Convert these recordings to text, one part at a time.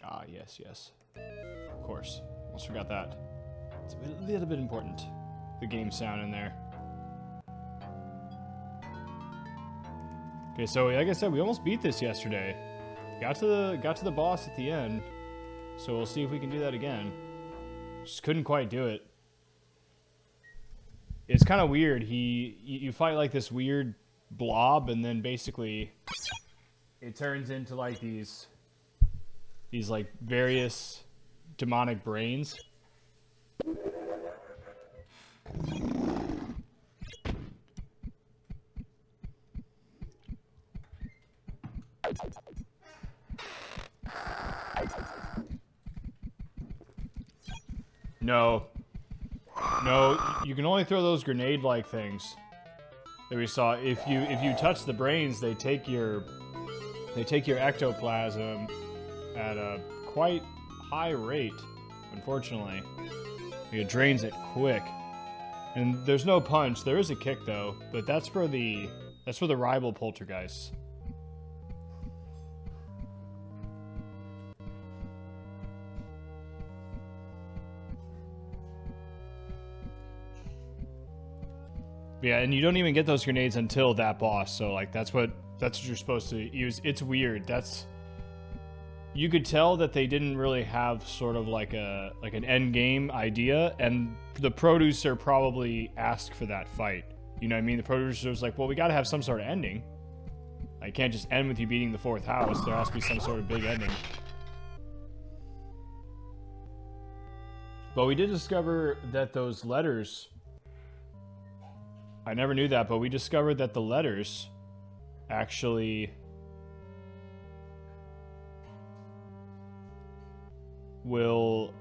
Ah, yes, yes. Of course. Almost forgot that. It's a little bit important. The game sound in there. Okay, so like I said, we almost beat this yesterday. Got to the boss at the end. So we'll see if we can do that again. Just couldn't quite do it. It's kind of weird. You fight like this weird blob, and then basically it turns into like these like various demonic brains. No. No, you can only throw those grenade-like things that we saw. If you touch the brains, they take your ectoplasm at a quite high rate, unfortunately. It drains it quick. And there's no punch. There is a kick though, but that's for the rival poltergeists. Yeah, and you don't even get those grenades until that boss. So like that's what you're supposed to use. It's weird. You could tell that they didn't really have sort of like an end game idea, and the producer probably asked for that fight. You know what I mean? The producer was like, well, we got to have some sort of ending. I can't just end with you beating the fourth house. There has to be some sort of big ending. But we did discover that those letters, I never knew that, but we discovered that the letters actually will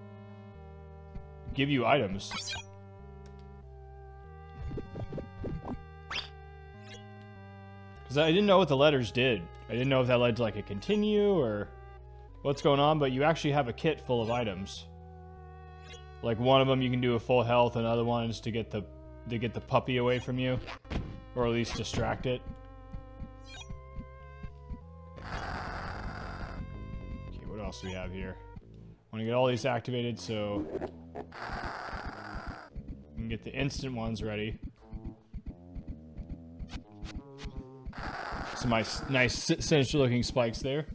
give you items. Because I didn't know what the letters did. I didn't know if that led to like a continue or what's going on, but you actually have a kit full of items. Like one of them you can do a full health, and other ones to get the puppy away from you, or at least distract it. Okay, what else do we have here? I want to get all these activated so we can get the instant ones ready. Some nice sinister looking spikes there.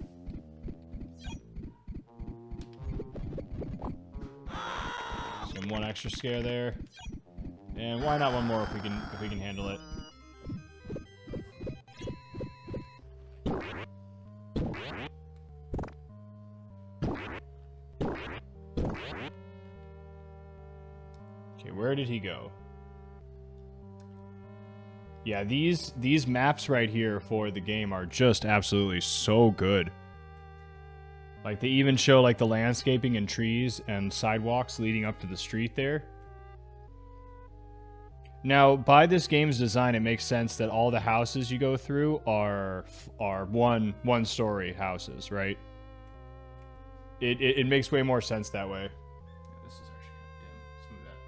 Some one extra scare there. And why not one more if we can handle it. Okay, where did he go? Yeah, these maps right here for the game are just absolutely so good. Like they even show like the landscaping and trees and sidewalks leading up to the street there. Now, by this game's design, it makes sense that all the houses you go through are one-story houses, right? It makes way more sense that way. Yeah, this is actually kind of dim.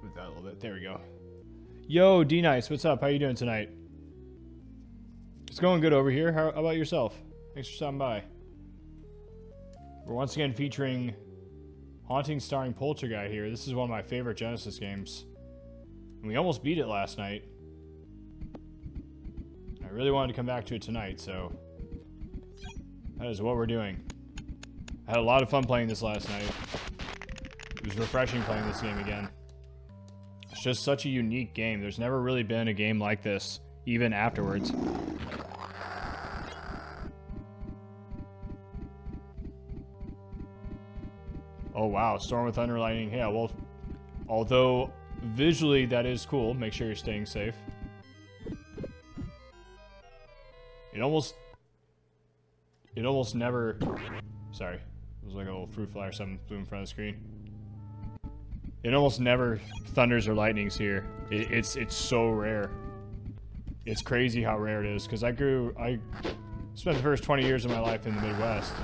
Smooth that a little bit. There we go. Yo, D-Nice, what's up? How you doing tonight? It's going good over here. How about yourself? Thanks for stopping by. We're once again featuring Haunting Starring Polterguy here. This is one of my favorite Genesis games. We almost beat it last night. I really wanted to come back to it tonight, so that is what we're doing. I had a lot of fun playing this last night. It was refreshing playing this game again. It's just such a unique game. There's never really been a game like this, even afterwards. Oh wow, Storm with Thunder, Lightning, Hail. Well, although visually that is cool, make sure you're staying safe. It almost never... Sorry, it was like a little fruit fly or something flew in front of the screen. It almost never thunders or lightnings here. It's so rare. It's crazy how rare it is, because I spent the first 20 years of my life in the Midwest.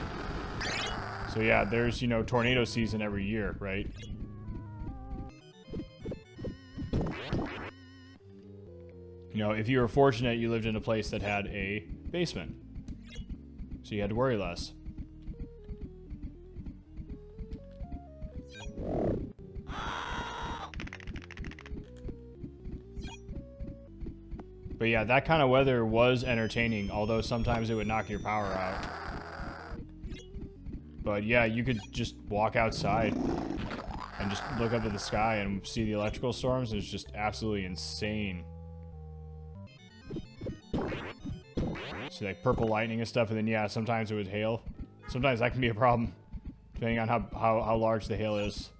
So yeah, there's, you know, tornado season every year, right? You know, if you were fortunate, you lived in a place that had a basement. So you had to worry less. But yeah, that kind of weather was entertaining, although sometimes it would knock your power out. But yeah, you could just walk outside and just look up at the sky and see the electrical storms. It's just absolutely insane. See like purple lightning and stuff, and then yeah, sometimes it would hail. Sometimes that can be a problem, depending on how large the hail is.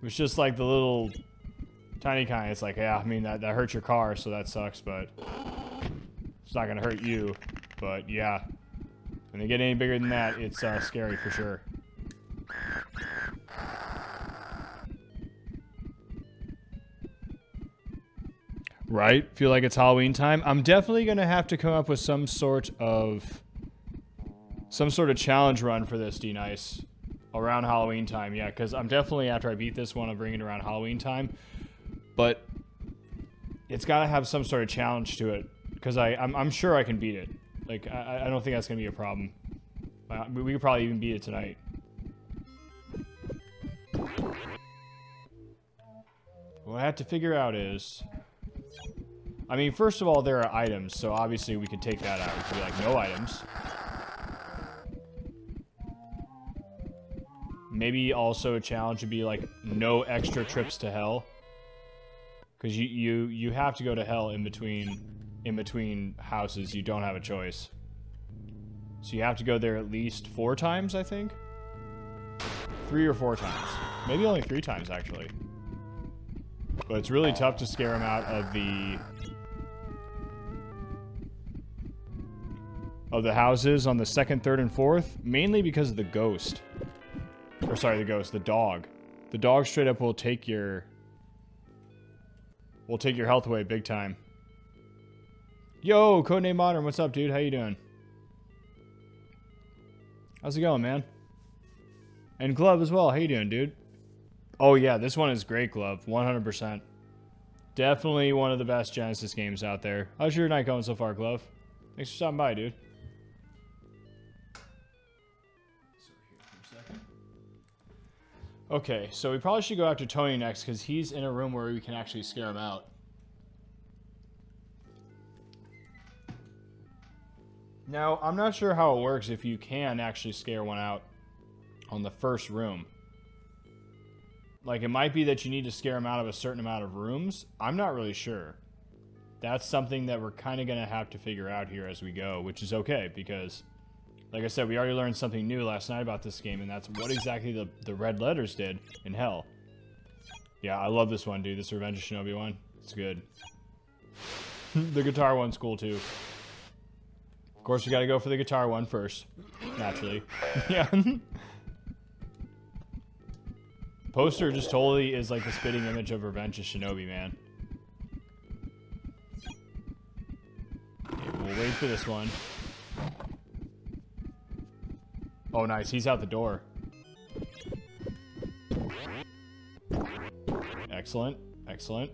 It's just like the little tiny kind. It's like, yeah, I mean, that hurts your car, so that sucks, but it's not gonna hurt you. But yeah, when they get any bigger than that, it's scary for sure. Right? Feel like it's Halloween time? I'm definitely gonna have to come up with some sort of challenge run for this, D-Nice. Around Halloween time, yeah, because I'm definitely, after I beat this one, I'm bringing it around Halloween time. But it's got to have some sort of challenge to it, because I'm sure I can beat it. Like, I don't think that's going to be a problem. We could probably even beat it tonight. What I have to figure out is... I mean, first of all, there are items, so obviously we could take that out. We could be like, no items. Maybe also a challenge would be like no extra trips to hell, because you have to go to hell in between houses. You don't have a choice, so you have to go there at least 4 times, I think. 3 or 4 times, maybe only 3 times actually. But it's really tough to scare them out of the houses on the 2nd, 3rd, and 4th, mainly because of the ghost. Or sorry, the dog. The dog straight up will take your health away big time. Yo, Codename Modern, what's up, dude? How you doing? How's it going, man? And Glove as well. How you doing, dude? Oh yeah, this one is great, Glove. 100%. Definitely one of the best Genesis games out there. How's your night going so far, Glove? Thanks for stopping by, dude. Okay, so we probably should go after Tony next, because he's in a room where we can actually scare him out. Now, I'm not sure how it works if you can actually scare one out on the first room. Like, it might be that you need to scare him out of a certain amount of rooms. I'm not really sure. That's something that we're kind of going to have to figure out here as we go, which is okay, because... like I said, we already learned something new last night about this game, and that's what exactly the red letters did in hell. Yeah, I love this one, dude. This Revenge of Shinobi one. It's good. The guitar one's cool, too. Of course, we gotta go for the guitar one first. Naturally. Yeah. Poster just totally is like the spitting image of Revenge of Shinobi, man. Okay, we'll wait for this one. Oh, nice. He's out the door. Excellent. Excellent.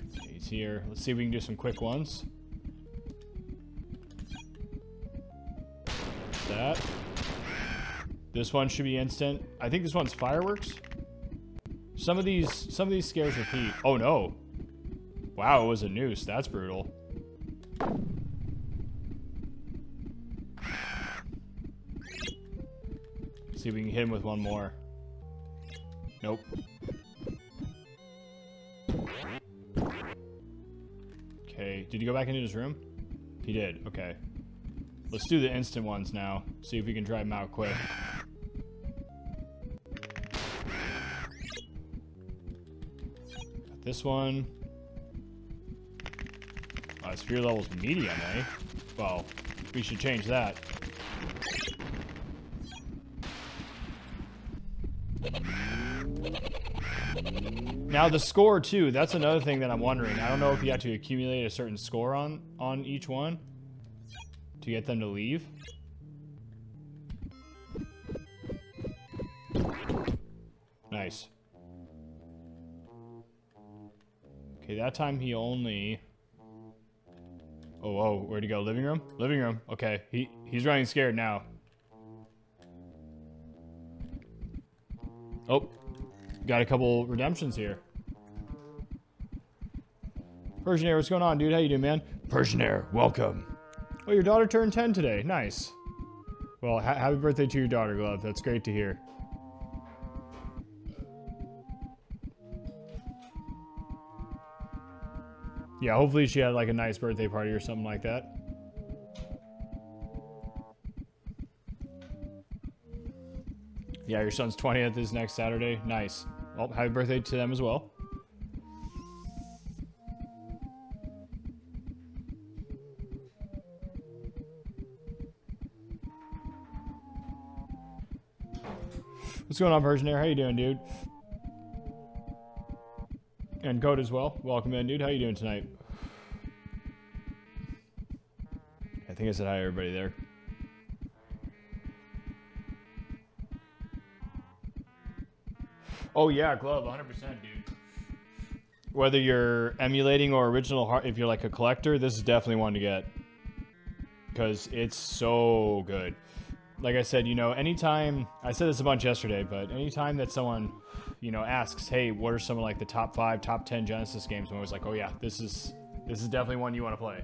Okay, he's here. Let's see if we can do some quick ones. That. This one should be instant. I think this one's fireworks. Some of these scares repeat. Oh, no. Wow, it was a noose. That's brutal. See if we can hit him with one more. Nope. Okay, did he go back into his room? He did, okay. Let's do the instant ones now. See if we can drive him out quick. Got this one. His fear level's medium, eh? Well, we should change that. Now the score too, that's another thing that I'm wondering. I don't know if you have to accumulate a certain score on each one to get them to leave. Nice. Okay, that time he only... Oh, where'd he go? Living room? Living room. Okay, he's running scared now. Oh, got a couple redemptions here. Persian Air, what's going on, dude? How you doing, man? Persian Air, welcome. Oh, your daughter turned 10 today. Nice. Well, happy birthday to your daughter, Glove. That's great to hear. Yeah, hopefully she had like a nice birthday party or something like that. Yeah, your son's 20th is next Saturday. Nice. Well, happy birthday to them as well. What's going on, Persian Air? How you doing, dude? And Code as well. Welcome in, dude. How you doing tonight? I think I said hi to everybody there. Oh yeah, Glove, 100%, dude. Whether you're emulating or original, if you're like a collector, this is definitely one to get. Because it's so good. Like I said, you know, anytime, I said this a bunch yesterday, but anytime that someone, you know, asks, hey, what are some of like the top 5, top 10 Genesis games? I'm always like, oh yeah, this is definitely one you want to play.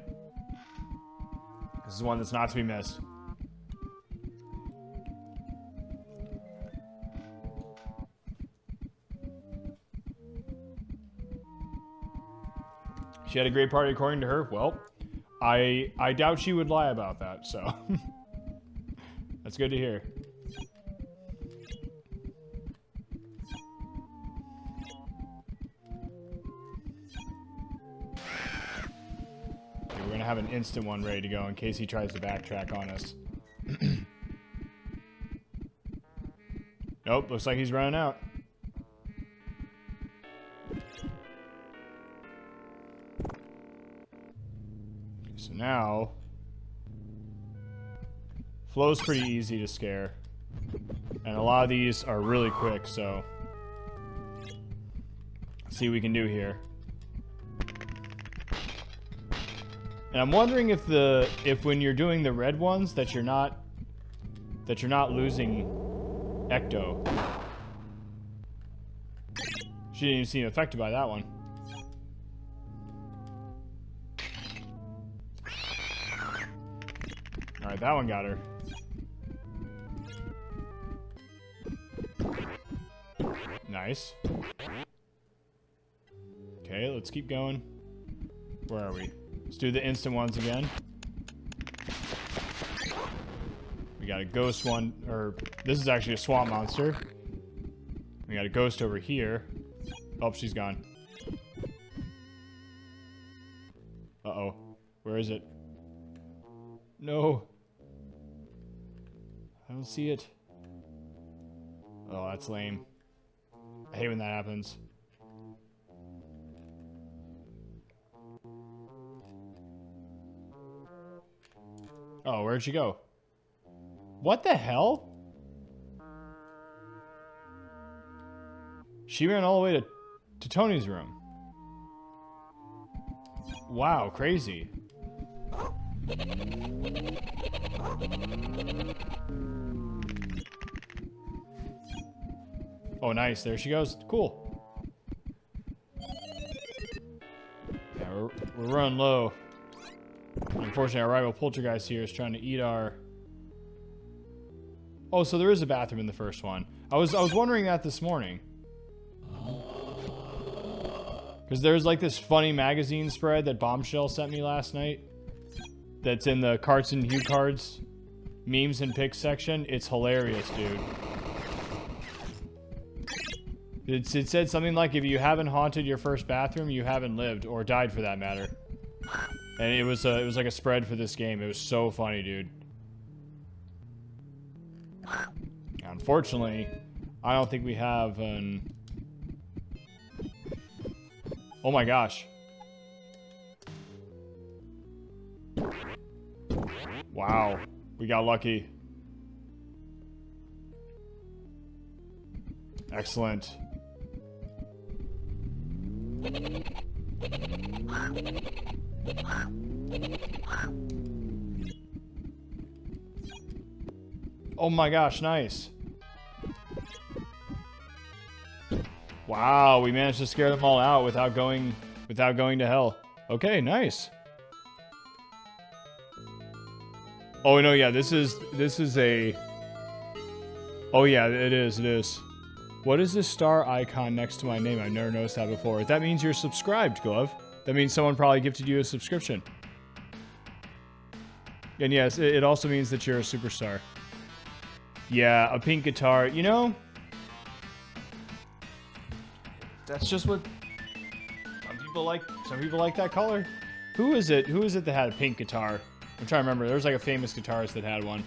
This is one that's not to be missed. She had a great party according to her. Well, I doubt she would lie about that, so. That's good to hear. Okay, we're gonna have an instant one ready to go in case he tries to backtrack on us. Nope, looks like he's running out. So now, flow's pretty easy to scare. And a lot of these are really quick, so let's see what we can do here. And I'm wondering if when you're doing the red ones that you're not losing Ecto. She didn't even seem affected by that one. Alright, that one got her. Nice. Okay, let's keep going. Where are we? Let's do the instant ones again. We got a ghost one, or this is actually a swamp monster. We got a ghost over here. Oh, she's gone. Uh-oh. Where is it? No. I don't see it. Oh, that's lame. I hate when that happens. Oh, where'd she go? What the hell? She ran all the way to Tony's room. Wow, crazy. Oh, nice. There she goes. Cool. Yeah, we're running low. Unfortunately, our rival Poltergeist here is trying to eat our... Oh, so there is a bathroom in the first one. I was wondering that this morning. Because there's like this funny magazine spread that Bombshell sent me last night. That's in the Carts and Hue Cards memes and pics section. It's hilarious, dude. It said something like, if you haven't haunted your first bathroom, you haven't lived, or died for that matter. And it was like a spread for this game. It was so funny, dude. Unfortunately, I don't think we have an... Oh my gosh. Wow. We got lucky. Excellent. Oh my gosh, nice. Wow, we managed to scare them all out without going to hell. Okay, nice. Oh no, yeah, this is a. Oh yeah, it is. What is this star icon next to my name? I've never noticed that before. That means you're subscribed, Glove. That means someone probably gifted you a subscription. And yes, it also means that you're a superstar. Yeah, a pink guitar. You know, that's just what some people like. Some people like that color. Who is it? Who is it that had a pink guitar? I'm trying to remember. There was like a famous guitarist that had one.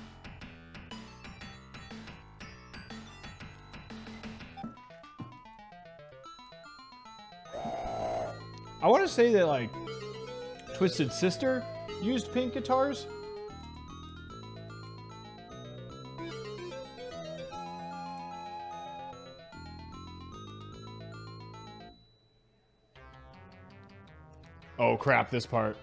I want to say that like Twisted Sister used pink guitars. Oh crap, this part.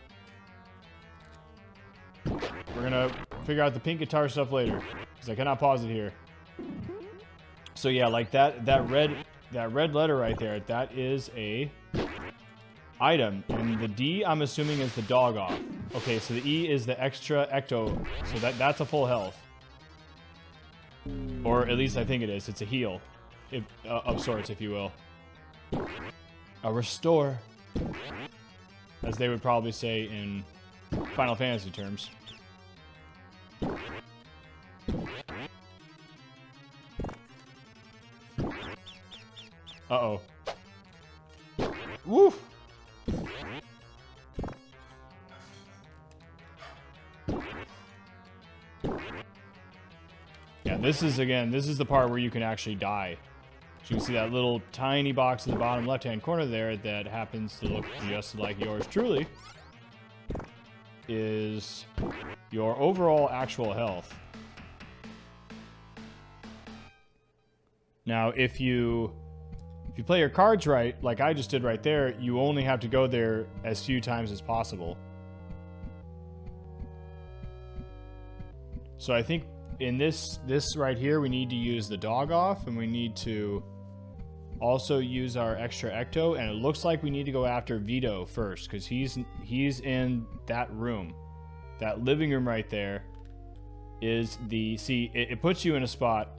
We're gonna figure out the pink guitar stuff later, because I cannot pause it here. So yeah, like that red letter right there, that is a item. And the D, I'm assuming, is the dog off. Okay, so the E is the extra ecto, so that's a full health. Or at least I think it is. It's a heal. Of sorts, if you will. A restore. As they would probably say in Final Fantasy terms. Uh-oh. Woof! Yeah, this is the part where you can actually die. So you can see that little tiny box in the bottom left-hand corner there that happens to look just like yours truly. Is your overall actual health. Now, if you play your cards right, like I just did right there, you only have to go there as few times as possible. So I think in this right here, we need to use the dog off, and we need to also use our extra ecto, and it looks like we need to go after Vito first, because he's in that room. That living room right there is the... See, it puts you in a spot...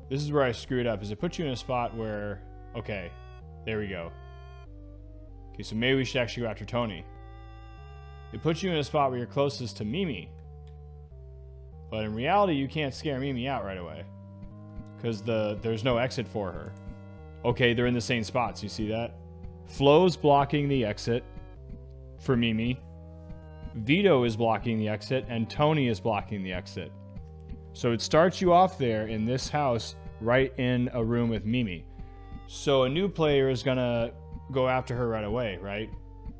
This is where I screwed up, is it puts you in a spot where... Okay, there we go. Okay, so maybe we should actually go after Tony. It puts you in a spot where you're closest to Mimi. But in reality, you can't scare Mimi out right away. Because there's no exit for her. Okay, they're in the same spots, you see that? Flo's blocking the exit for Mimi. Vito is blocking the exit, and Tony is blocking the exit. So it starts you off there in this house, right in a room with Mimi. So a new player is gonna go after her right away, right?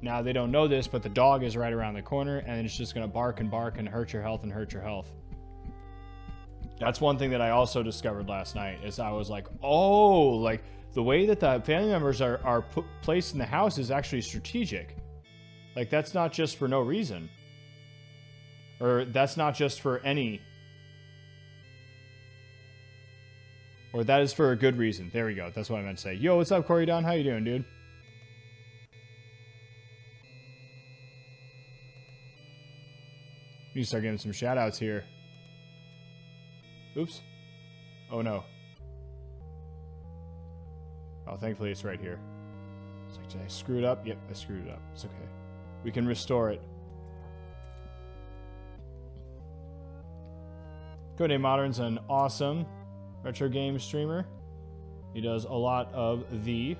Now they don't know this, but the dog is right around the corner, and it's just gonna bark and hurt your health and hurt your health. That's one thing that I also discovered last night, is I was like, oh, like the way that the family members are placed in the house is actually strategic. Like that's not just for no reason. Or that's not just for any... Or that is for a good reason. There we go. That's what I meant to say. Yo, what's up, Corey Don? How you doing, dude? You start getting some shout outs here. Oops. Oh no. Oh, thankfully it's right here. It's like, did I screw it up? Yep, I screwed it up. It's okay. We can restore it. Code Modern's an awesome retro game streamer. He does a lot of the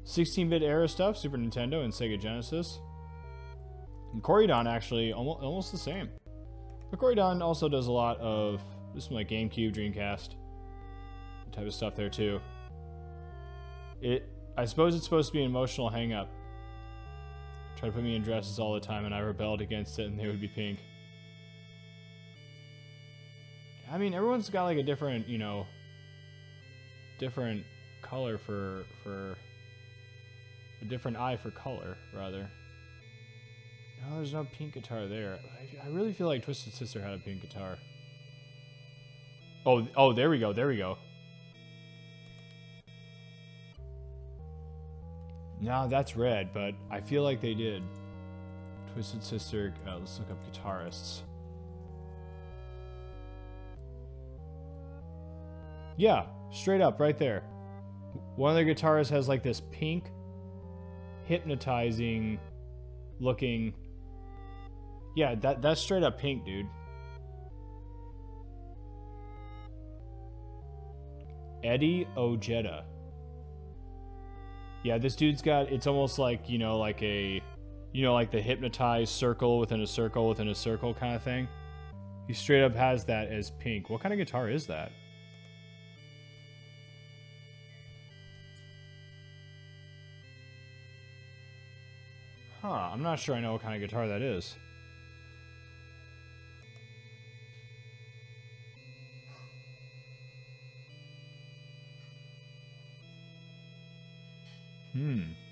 16-bit era stuff, Super Nintendo and Sega Genesis. And Corydon actually almost the same. But Corydon also does a lot of this, like GameCube, Dreamcast type of stuff there too. I suppose it's supposed to be an emotional hang-up. Try to put me in dresses all the time, and I rebelled against it, and they would be pink. I mean, everyone's got like a different, you know, different color for a different eye for color, rather. No, there's no pink guitar there. I really feel like Twisted Sister had a pink guitar. Oh, there we go, there we go. No, that's red, but I feel like they did. Twisted Sister. Let's look up guitarists. Yeah, straight up right there. One of their guitarists has like this pink, hypnotizing looking. Yeah, that's straight up pink, dude. Eddie Ojeda. Yeah, this dude's got, it's almost like, you know, like a, you know, like the hypnotized circle within a circle within a circle kind of thing. He straight up has that as pink. What kind of guitar is that? Huh, I'm not sure I know what kind of guitar that is.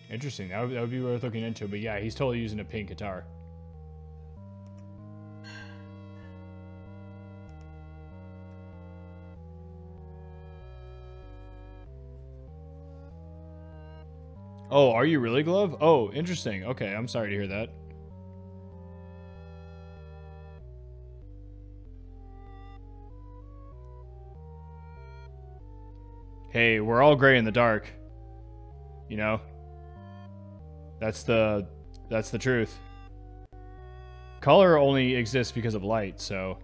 Interesting. That would be worth looking into. But yeah, he's totally using a pink guitar. Oh, are you really, Glove? Oh, interesting. Okay, I'm sorry to hear that. Hey, we're all gray in the dark. You know? That's the truth. Color only exists because of light, so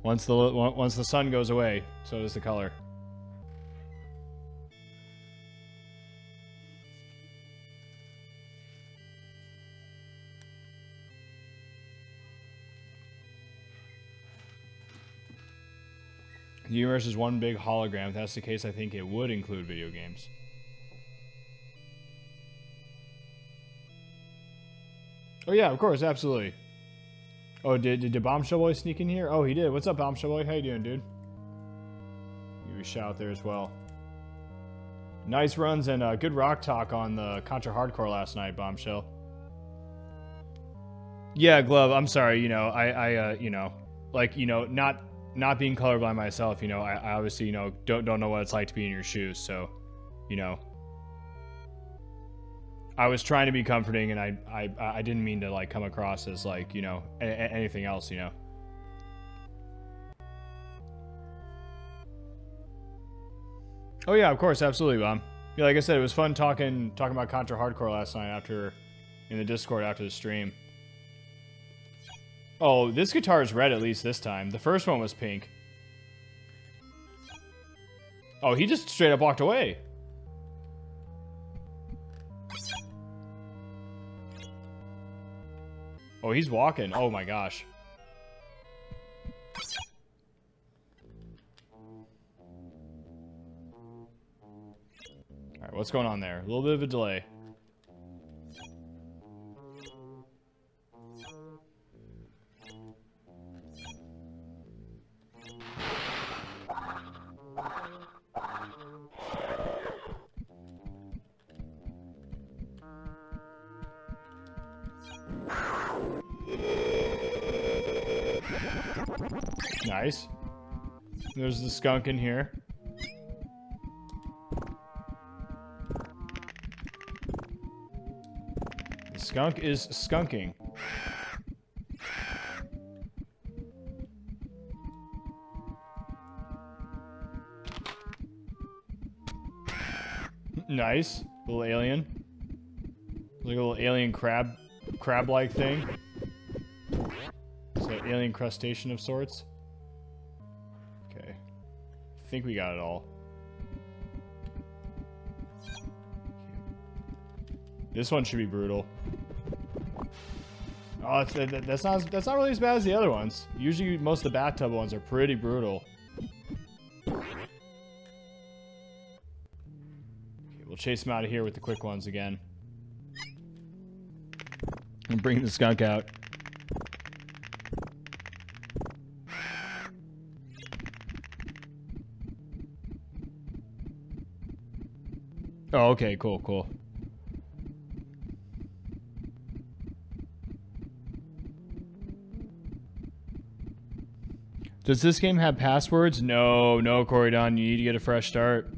once the sun goes away, so does the color. The universe is one big hologram. If that's the case, I think it would include video games. Oh yeah, of course, absolutely. Oh, did Bombshell Boy sneak in here? Oh, he did. What's up, Bombshell Boy? How you doing, dude? Give you a shout out there as well. Nice runs and good rock talk on the Contra Hardcore last night, Bombshell. Yeah, Glove. I'm sorry. You know, I you know, like, you know, not being colorblind myself. You know, I obviously, you know, don't know what it's like to be in your shoes. So, you know. I was trying to be comforting, and I didn't mean to like come across as like, you know, anything else, you know. Oh yeah, of course, absolutely, Bomb. Yeah, like I said, it was fun talking about Contra Hardcore last night in the Discord after the stream. Oh, this guitar is red at least this time. The first one was pink. Oh, he just straight up walked away. Oh, he's walking. Oh my gosh. Alright, what's going on there? A little bit of a delay. Nice. There's the skunk in here. The skunk is skunking. Nice. Little alien. Like a little alien crab-like thing. It's an alien crustacean of sorts. Okay. I think we got it all. This one should be brutal. Oh, that's not really as bad as the other ones. Usually most of the bathtub ones are pretty brutal. Okay, we'll chase them out of here with the quick ones again. And bring the skunk out. Oh, okay, cool. Does this game have passwords? No, Corey Don, you need to get a fresh start.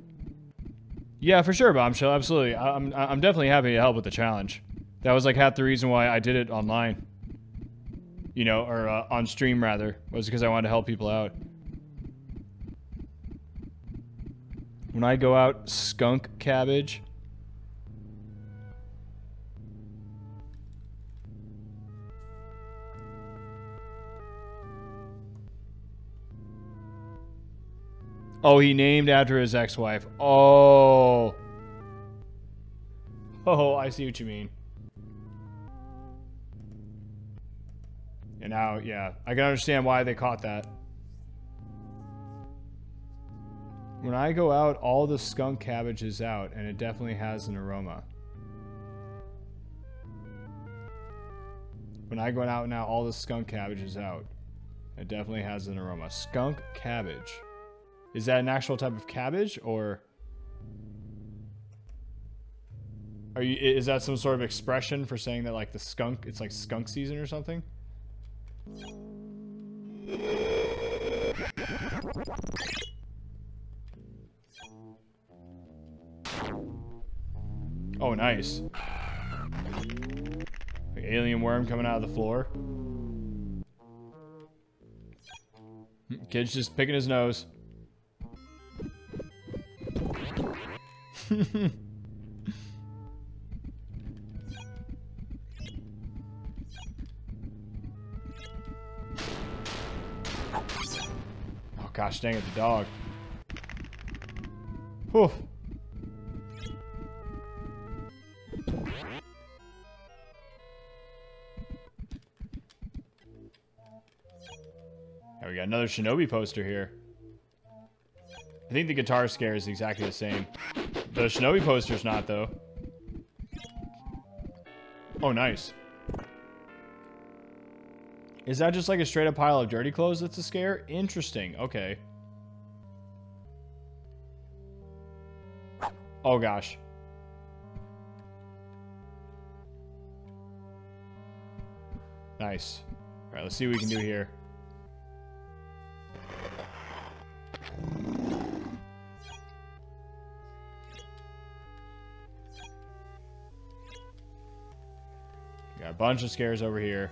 Yeah, for sure, Bombshell. Absolutely. I'm definitely happy to help with the challenge. That was like half the reason why I did it online. You know, or on stream rather, was because I wanted to help people out. When I go out, skunk cabbage. Oh, he named after his ex-wife. Oh. Oh, I see what you mean. And now, yeah, I can understand why they caught that. When I go out, all the skunk cabbage is out, and it definitely has an aroma. When I go out now, all the skunk cabbage is out. It definitely has an aroma. Skunk cabbage. Is that an actual type of cabbage, or are you? Is that some sort of expression for saying that like the skunk? It's like skunk season or something? Oh, nice. Like alien worm coming out of the floor. Kid's just picking his nose. Oh gosh, dang it, the dog. Whew. Oh, we got another Shinobi poster here. I think the guitar scare is exactly the same. The Shinobi poster's not, though. Oh, nice. Is that just like a straight up pile of dirty clothes that's a scare? Interesting. Okay. Oh, gosh. Nice. All right, let's see what we can do here. Got a bunch of scares over here.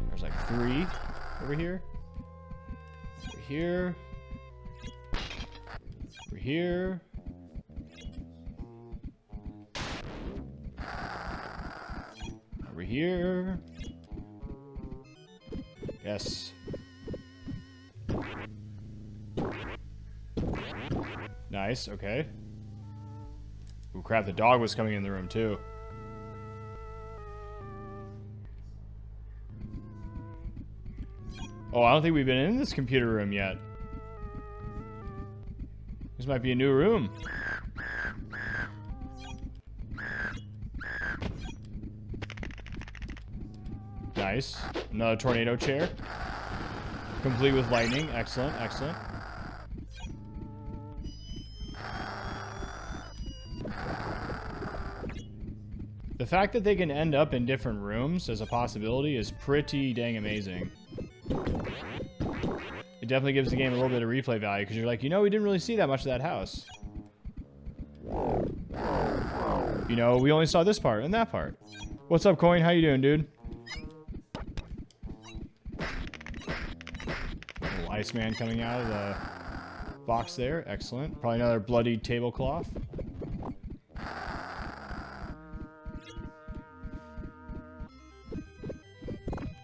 There's like 3 over here. Over here. Over here. Over here. Yes. Nice, okay. Ooh, crap, the dog was coming in the room, too. Oh, I don't think we've been in this computer room yet. This might be a new room. Nice. Another tornado chair. Complete with lightning. Excellent, excellent. The fact that they can end up in different rooms as a possibility is pretty dang amazing. It definitely gives the game a little bit of replay value, because you're like, you know, we didn't really see that much of that house. You know, we only saw this part and that part. What's up, Coin? How you doing, dude? Little Iceman coming out of the box there. Excellent. Probably another bloody tablecloth.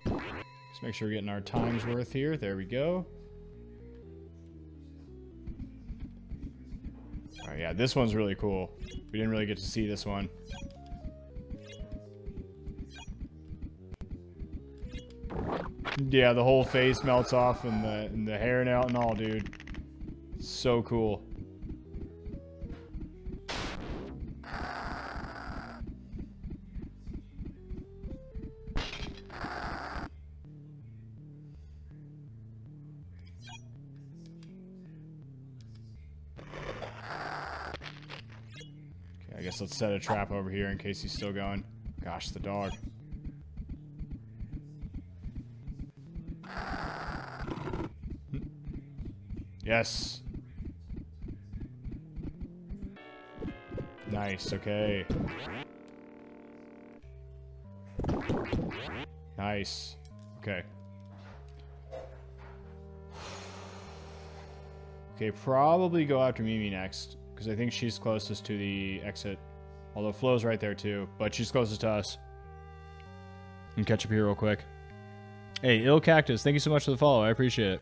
Let's make sure we're getting our time's worth here. There we go. Alright, yeah, this one's really cool. We didn't really get to see this one. Yeah, the whole face melts off and the hair and all, dude. So cool. I guess let's set a trap over here in case he's still going. Gosh, the dog. Yes. Nice, okay. Nice. Okay. Okay, probably go after Mimi next, because I think she's closest to the exit. Although Flo's right there too, but she's closest to us. And catch up here real quick. Hey, Ill Cactus, thank you so much for the follow. I appreciate it.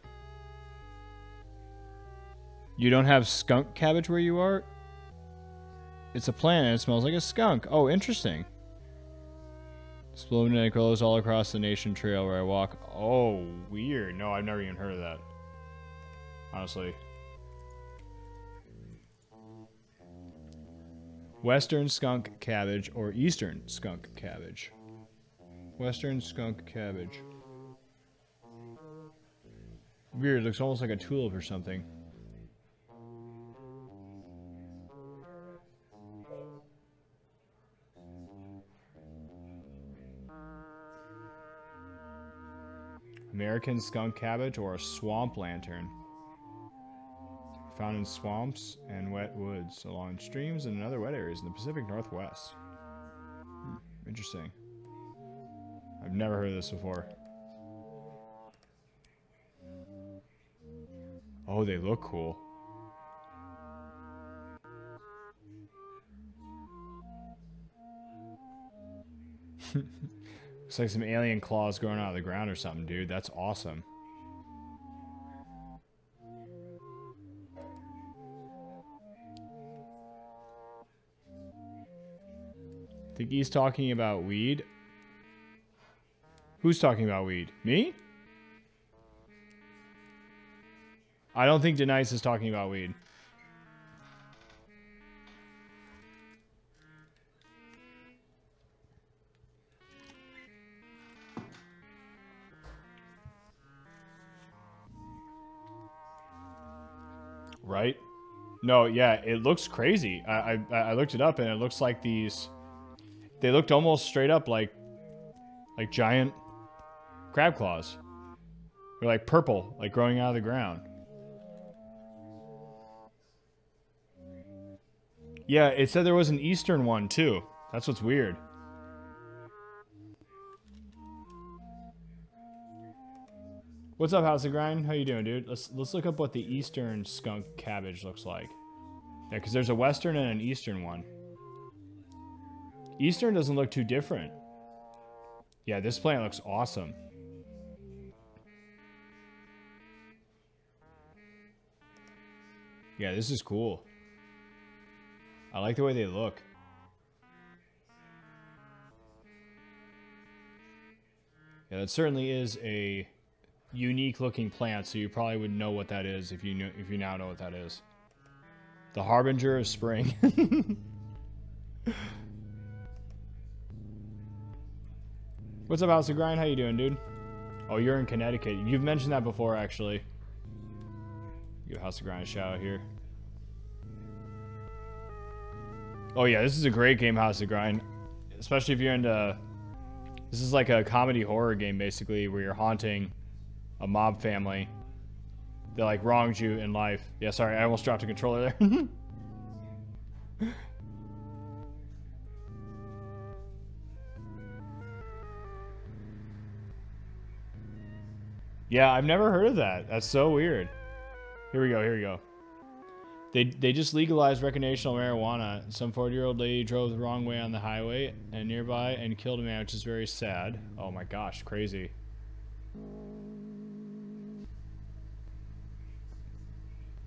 You don't have skunk cabbage where you are? It's a plant and it smells like a skunk. Oh, interesting. Exploding grows all across the nation trail where I walk. Oh, weird. No, I've never even heard of that. Honestly. Western skunk cabbage or Eastern skunk cabbage? Western skunk cabbage. Weird, looks almost like a tulip or something. American skunk cabbage or a swamp lantern. Found in swamps and wet woods, along streams and in other wet areas in the Pacific Northwest. Interesting. I've never heard of this before. Oh, they look cool. Looks like some alien claws growing out of the ground or something, dude. That's awesome. Think he's talking about weed? Who's talking about weed? Me? I don't think Denice is talking about weed. Right? No, yeah, it looks crazy. I looked it up and it looks like these... They looked almost straight up like giant crab claws. They're like purple, like growing out of the ground. Yeah, it said there was an Eastern one too. That's what's weird. What's up, House of Grind? How you doing, dude? Let's look up what the Eastern skunk cabbage looks like. Yeah, because there's a Western and an Eastern one. Eastern doesn't look too different. Yeah, this plant looks awesome. Yeah, this is cool. I like the way they look. Yeah, that certainly is a unique looking plant, so you probably would know what that is if you now know what that is. The harbinger of spring. What's up, House of Grind? How you doing, dude? Oh, you're in Connecticut. You've mentioned that before, actually. Give House of Grind a shout out here. Oh yeah, this is a great game, House of Grind. Especially if you're into... This is like a comedy horror game, basically, where you're haunting a mob family that, like, wronged you in life. Yeah, sorry, I almost dropped a controller there. Yeah, I've never heard of that. That's so weird. Here we go, here we go. They just legalized recreational marijuana. Some 40-year-old lady drove the wrong way on the highway and nearby and killed a man, which is very sad. Oh my gosh, crazy.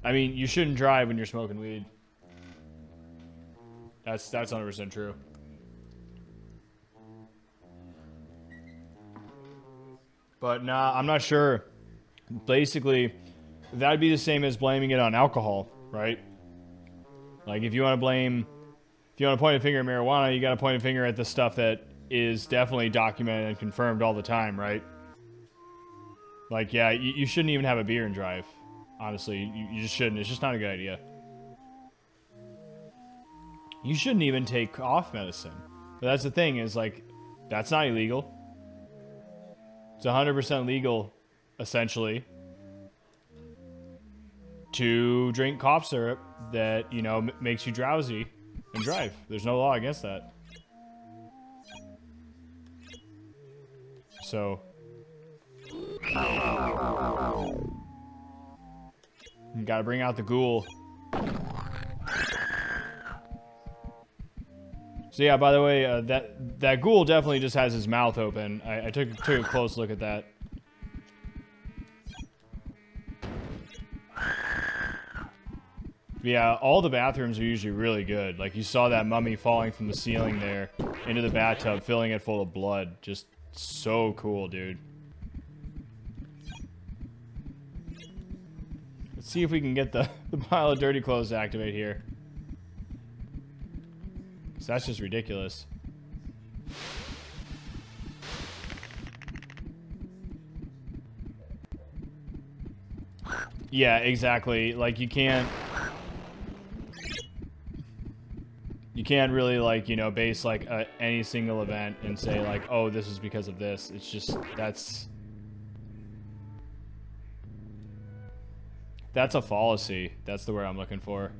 I mean, you shouldn't drive when you're smoking weed. That's 100% true. But nah, I'm not sure. Basically, that'd be the same as blaming it on alcohol, right? Like, if you want to point a finger at marijuana, you got to point a finger at the stuff that is definitely documented and confirmed all the time, right? Like, yeah, you shouldn't even have a beer and drive. Honestly, you just shouldn't. It's just not a good idea. You shouldn't even take cough medicine. But that's the thing, is like, that's not illegal. It's 100% legal, essentially. to drink cough syrup that, you know, makes you drowsy and drive. There's no law against that. So, you gotta bring out the ghoul. So yeah, by the way, that ghoul definitely just has his mouth open. I took a close look at that. Yeah, all the bathrooms are usually really good. Like, you saw that mummy falling from the ceiling there into the bathtub, filling it full of blood. Just so cool, dude. Let's see if we can get the pile of dirty clothes to activate here. 'Cause that's just ridiculous. Yeah, exactly. Like, you can't really, like, you know, base, like, any single event and say, like, oh, this is because of this. It's just, that's a fallacy. That's the word I'm looking for.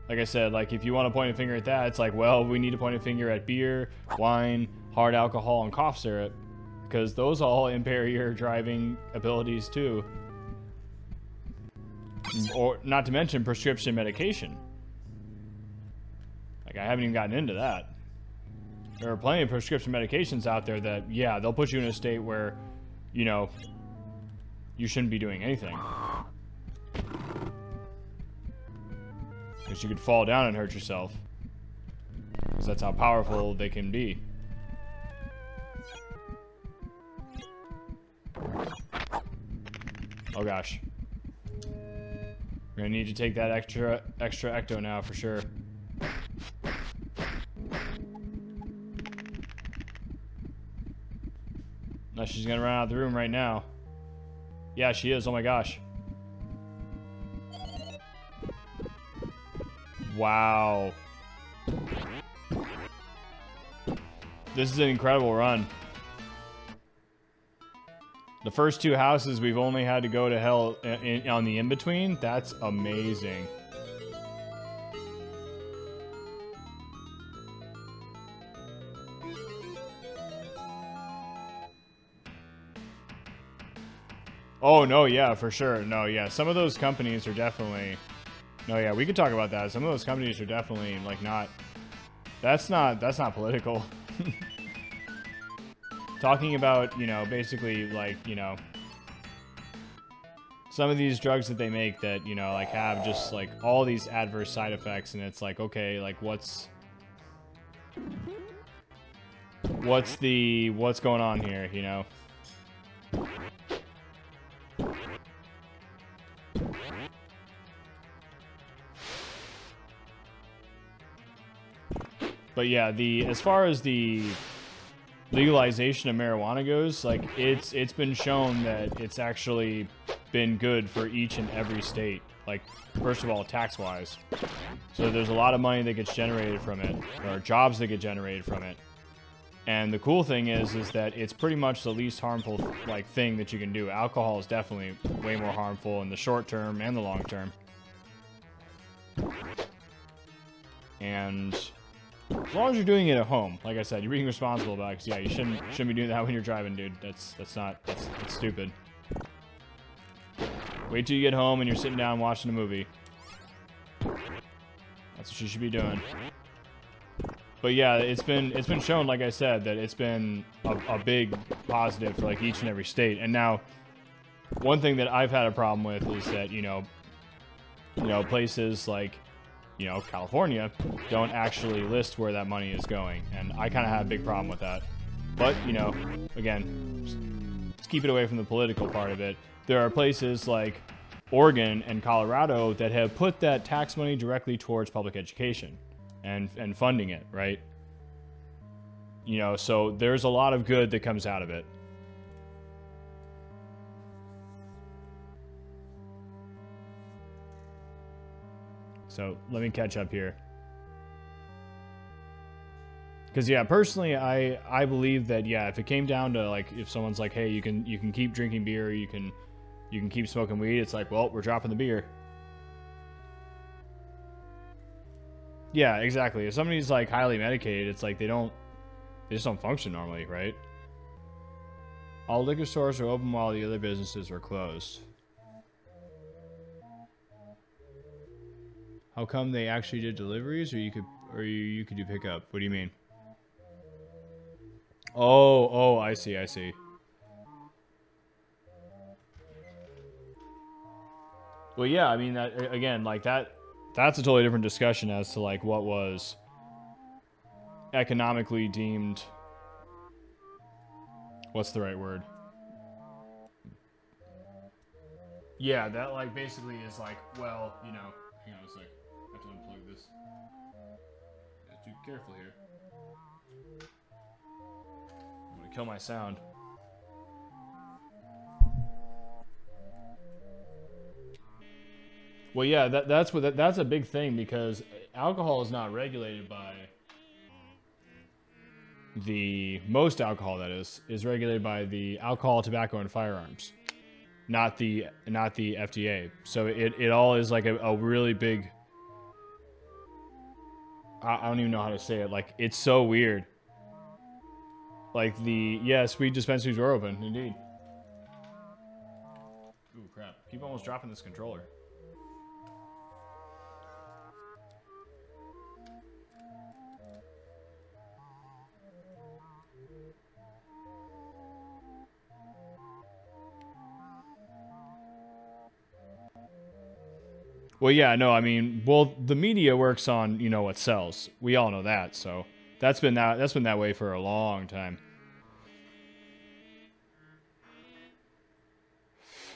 Like I said, like, if you want to point a finger at that, it's like, well, we need to point a finger at beer, wine, hard alcohol, and cough syrup. Because those all impair your driving abilities, too. Or, not to mention, prescription medication. Like, I haven't even gotten into that. There are plenty of prescription medications out there that, yeah, they'll put you in a state where, you know, you shouldn't be doing anything. Because you could fall down and hurt yourself. Because that's how powerful they can be. Oh gosh. We're gonna need to take that extra ecto now for sure. No, she's gonna run out of the room right now. Yeah, she is. Oh my gosh. Wow. This is an incredible run. The first two houses, we've only had to go to hell on the in-between. That's amazing. Oh, no, yeah, for sure. No, yeah, some of those companies are definitely... No, yeah, we could talk about that. Some of those companies are definitely, like, not... That's not political. Talking about, you know, basically, like, you know... Some of these drugs that they make that, you know, like, have just, like, all these adverse side effects, and it's like, okay, like, what's going on here, you know? But yeah, as far as the legalization of marijuana goes, like, it's been shown that it's actually been good for each and every state. Like, first of all, tax-wise. So there's a lot of money that gets generated from it, or jobs that get generated from it. And the cool thing is that it's pretty much the least harmful, like, thing that you can do. Alcohol is definitely way more harmful in the short term and the long term. And as long as you're doing it at home, like I said, you're being responsible about it. 'Cause yeah, you shouldn't be doing that when you're driving, dude. That's stupid. Wait till you get home and you're sitting down watching a movie. That's what you should be doing. But yeah, it's been shown, like I said, that it's been a big positive for, like, each and every state. And now, one thing that I've had a problem with is that, you know, places like, you know, California don't actually list where that money is going. And I kind of have a big problem with that. But, you know, again, let's keep it away from the political part of it. There are places like Oregon and Colorado that have put that tax money directly towards public education and funding it, right? You know, so there's a lot of good that comes out of it. So let me catch up here. Because yeah, personally, I believe that, yeah, if it came down to, like, if someone's like, hey, you can keep drinking beer, you can keep smoking weed, it's like, well, we're dropping the beer. Yeah, exactly. If somebody's like highly medicated, it's like they just don't function normally, right? All liquor stores are open while the other businesses are closed. How come they actually did deliveries, or you could do pickup? What do you mean? Oh, I see, I see. Well, yeah, I mean that again, like that's a totally different discussion as to like what was economically deemed. What's the right word? Yeah, that like basically is like, well, you know, hang on a sec. I have to unplug this. Yeah, be careful here. I'm gonna kill my sound. Well, yeah, that's a big thing because alcohol is not regulated by most alcohol that is regulated by the Alcohol, Tobacco, and Firearms, not the FDA. So it all is like a really big. I don't even know how to say it. Like it's so weird. Like weed dispensaries were open, indeed. Ooh, crap. Keep almost dropping this controller. Well, yeah, no, I mean, well, the media works on, you know, what sells. We all know that, so that's been that way for a long time.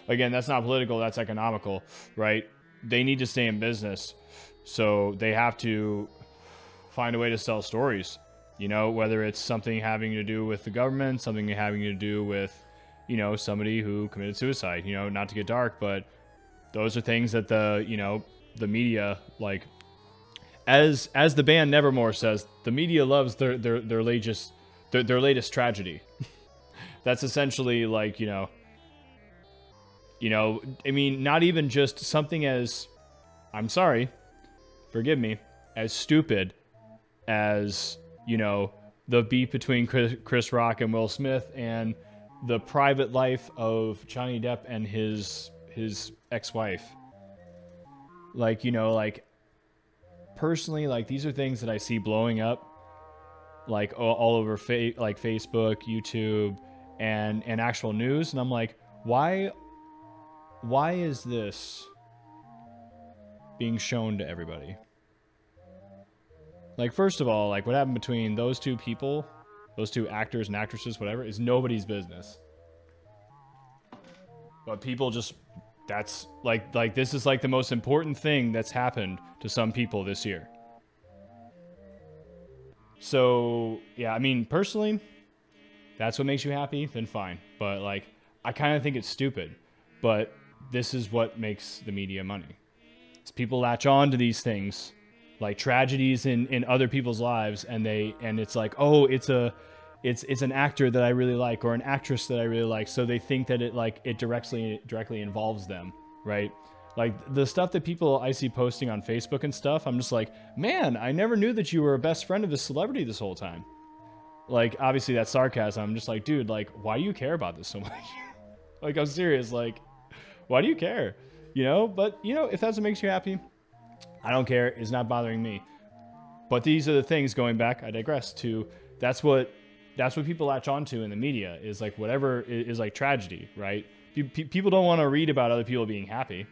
Again, that's not political, that's economical, right? They need to stay in business, so they have to find a way to sell stories, you know, whether it's something having to do with the government, something having to do with, you know, somebody who committed suicide, you know, not to get dark, but those are things that the media, like, as the band Nevermore says, the media loves their latest tragedy. That's essentially like, I mean, not even just something as, I'm sorry, forgive me, as stupid as, you know, the beef between Chris Rock and Will Smith and the private life of Johnny Depp and his ex-wife. Like, you know, like, personally, like, these are things that I see blowing up, like, all over like Facebook, YouTube, and actual news, and I'm like, why is this being shown to everybody? Like, first of all, like, what happened between those two people, those two actors and actresses, whatever, is nobody's business. But people just, that's, like, this is, like, the most important thing that's happened to some people this year. So, yeah, I mean, personally, that's what makes you happy, then fine. But, like, I kind of think it's stupid. But this is what makes the media money. Is people latch on to these things, like tragedies in other people's lives, and it's like, oh, it's an actor that I really like, or an actress that I really like, so they think that it directly involves them, right? Like, the stuff that people I see posting on Facebook and stuff, I'm just like, man, I never knew that you were a best friend of this celebrity this whole time. Like, obviously that's sarcasm. I'm just like, dude, like, why do you care about this so much? Like, I'm serious, like, why do you care? You know, but, you know, if that's what makes you happy, I don't care. It's not bothering me. But these are the things, going back, I digress, to that's what people latch onto in the media, is like whatever is like tragedy, right? People don't want to read about other people being happy.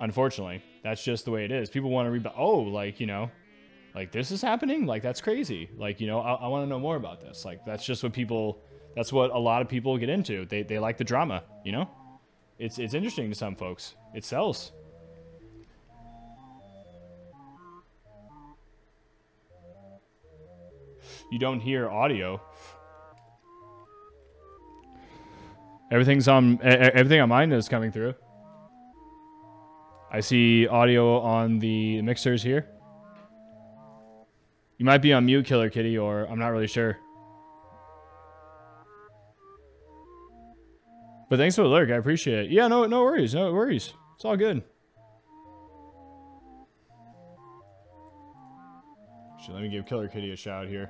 Unfortunately, that's just the way it is. People want to read about, oh, like, you know, like this is happening, like that's crazy. Like, you know, I want to know more about this. Like, that's just what that's what a lot of people get into. They like the drama, you know? It's interesting to some folks. It sells. You don't hear audio. Everything on mine is coming through. I see audio on the mixers here. You might be on mute, Killer Kitty, or I'm not really sure. But thanks for the lurk. I appreciate it. Yeah, no worries. No worries. It's all good. Actually, let me give Killer Kitty a shout here.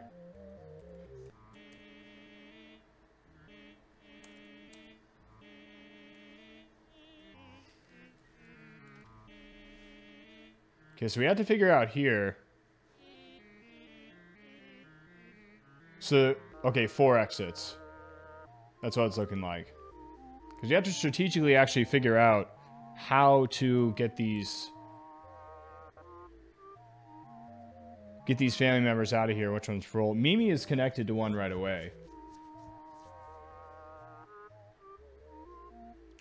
Okay, so we have to figure out here. So, okay, 4 exits. That's what it's looking like. Because you have to strategically actually figure out how to get these family members out of here. Which one's full? Mimi is connected to one right away.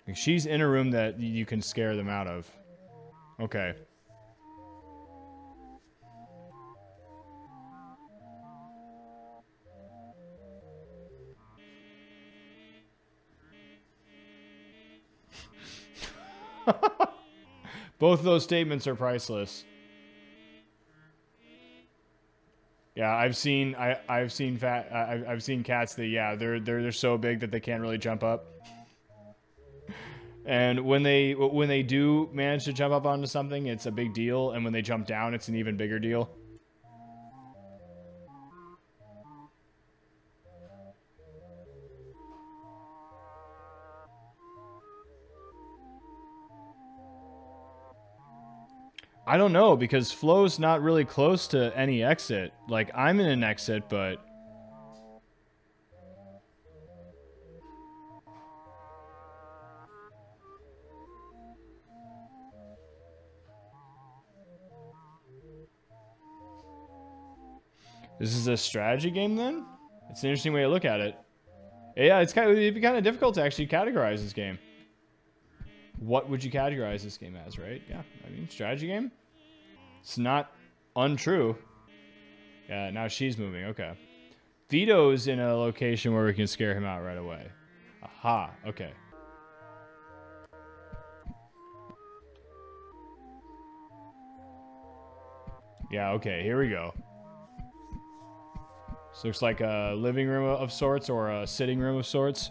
Like, she's in a room that you can scare them out of. Okay. Both of those statements are priceless. Yeah, I've seen cats that, yeah, they're so big that they can't really jump up. And when they do manage to jump up onto something, it's a big deal, and when they jump down, it's an even bigger deal. I don't know, because Flo's not really close to any exit. Like, I'm in an exit, but... This is a strategy game, then? It's an interesting way to look at it. Yeah, it'd be kind of difficult to actually categorize this game. What would you categorize this game as, right? Yeah, I mean, strategy game? It's not untrue. Yeah, now she's moving, okay. Vito's in a location where we can scare him out right away. Aha, okay. Yeah, okay, here we go. This looks like a living room of sorts, or a sitting room of sorts.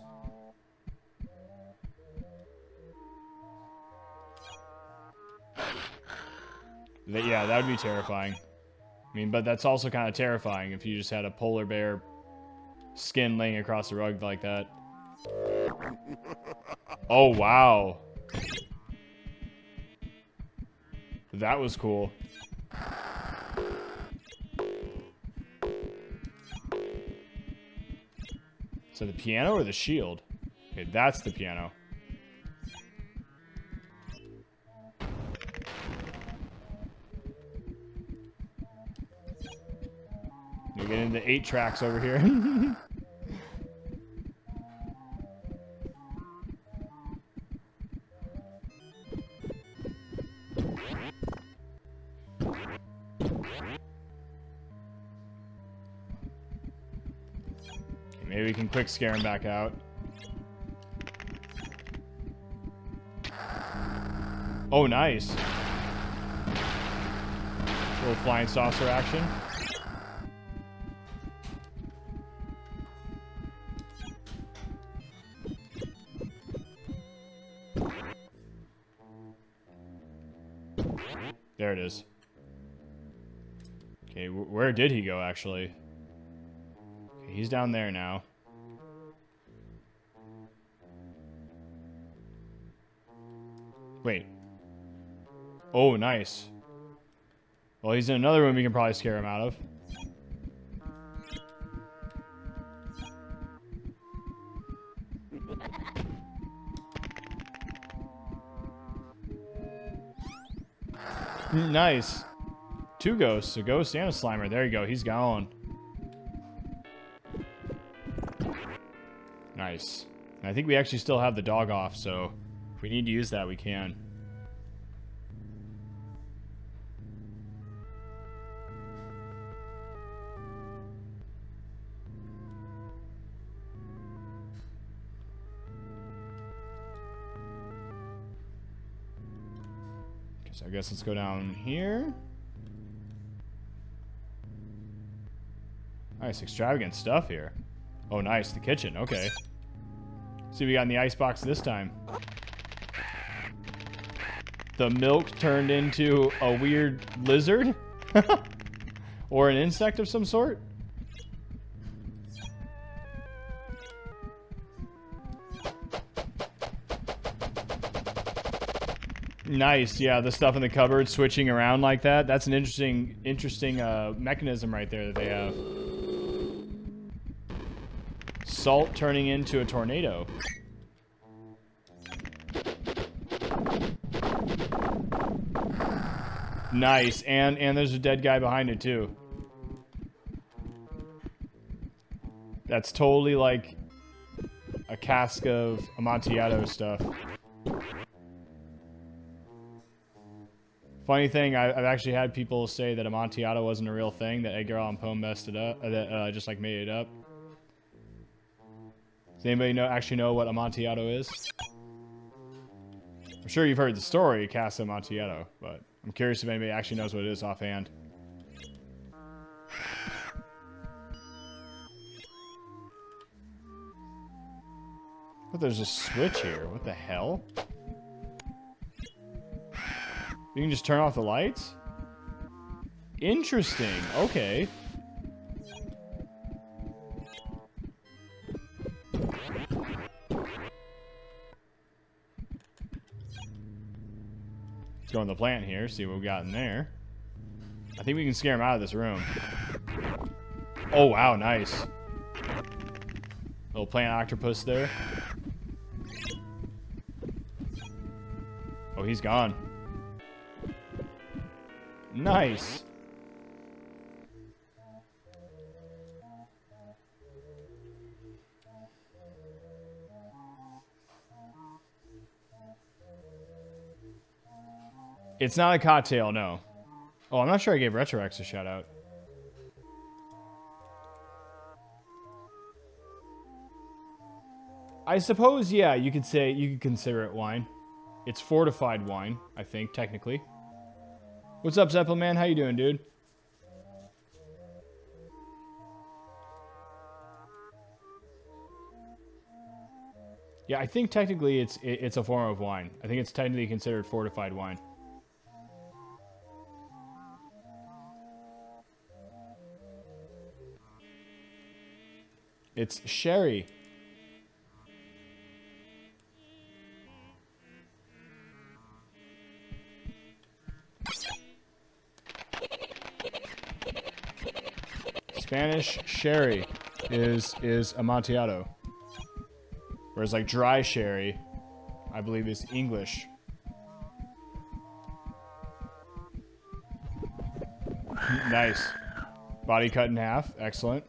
Yeah, that would be terrifying. I mean, but that's also kind of terrifying if you just had a polar bear skin laying across the rug like that. Oh, wow. That was cool. So the piano or the shield? Okay, that's the piano. We're getting into 8 tracks over here. Maybe we can quick scare him back out. Oh, nice. Little flying saucer action. There it is. Okay, where did he go, actually? Okay, he's down there now. Wait. Oh, nice. Well, he's in another room we can probably scare him out of. Nice. 2 ghosts. A ghost and a slimer. There you go. He's gone. Nice. And I think we actually still have the dog off, so if we need to use that, we can. So I guess let's go down here. Nice, extravagant stuff here. Oh, nice, the kitchen, okay. See what we got in the icebox this time. The milk turned into a weird lizard? Or an insect of some sort? Nice, yeah, the stuff in the cupboard switching around like that. That's an interesting mechanism right there that they have. Salt turning into a tornado. Nice, and there's a dead guy behind it too. That's totally like a cask of Amontillado stuff. Funny thing, I've actually had people say that Amontillado wasn't a real thing, that Edgar Allan Poe messed it up, just like made it up. Does anybody actually know what Amontillado is? I'm sure you've heard the story, Casa Amontillado, but I'm curious if anybody actually knows what it is offhand. But there's a switch here. What the hell? You can just turn off the lights? Interesting. Okay. Let's go in the plant here, see what we got in there. I think we can scare him out of this room. Oh, wow, nice. Little plant octopus there. Oh, he's gone. Nice. It's not a cocktail, no. Oh, I'm not sure I gave Retrorex a shout out. I suppose, yeah, you could say, you could consider it wine. It's fortified wine, I think, technically. What's up, Zeppelin Man? How you doing, dude? Yeah, I think technically it's a form of wine. I think it's technically considered fortified wine. It's sherry. Spanish sherry is Amontillado. Whereas like dry sherry, I believe is English. Nice. Body cut in half. Excellent.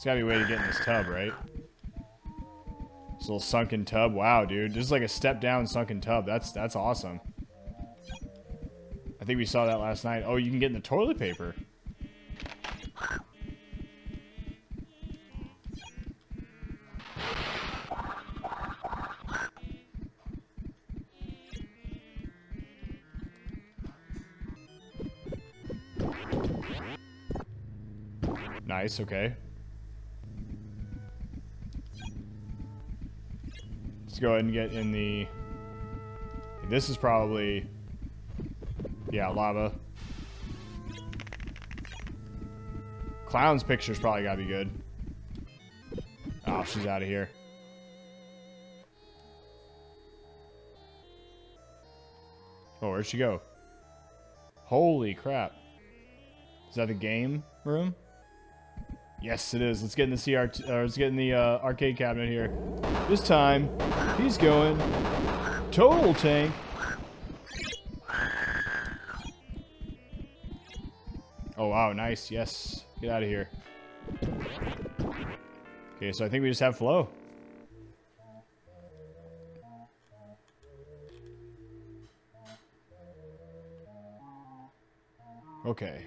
There's gotta be a way to get in this tub, right? This little sunken tub. Wow, dude. This is like a step down sunken tub. That's awesome. I think we saw that last night. Oh, you can get in the toilet paper. Nice, okay. Let's go ahead and get in the... This is probably... Yeah, lava. Clown's picture's probably gotta be good. Oh, she's out of here. Oh, where'd she go? Holy crap. Is that the game room? Yes, it is. Let's get in the let's get in the arcade cabinet here. This time, he's going total tank. Oh, wow, nice. Yes. Get out of here. Okay, so I think we just have flow. Okay.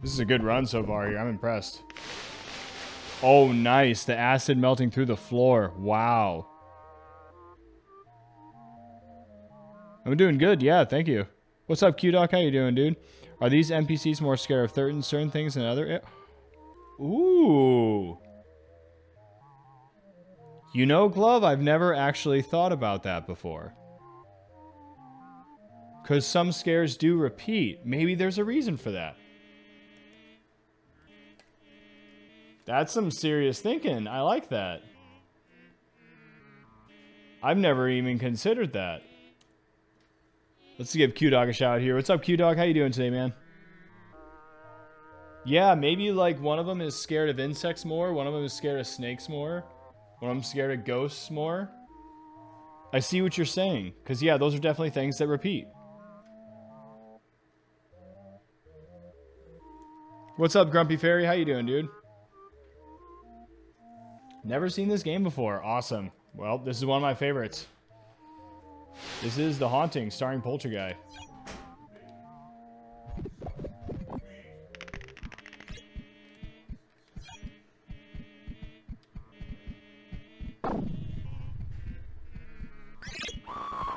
This is a good run so far here. I'm impressed. Oh, nice. The acid melting through the floor. Wow. I'm doing good. Yeah, thank you. What's up, Q-Doc? How you doing, dude? Are these NPCs more scared of certain things than other? Ooh. You know, Glove, I've never actually thought about that before. Because some scares do repeat. Maybe there's a reason for that. That's some serious thinking. I like that. I've never even considered that. Let's give Q-Dog a shout here. What's up, Q-Dog? How you doing today, man? Yeah, maybe like one of them is scared of insects more. One of them is scared of snakes more. One of them is scared of ghosts more. I see what you're saying. Because, yeah, those are definitely things that repeat. What's up, Grumpy Fairy? How you doing, dude? Never seen this game before. Awesome. Well, this is one of my favorites. This is The Haunting Starring Polterguy.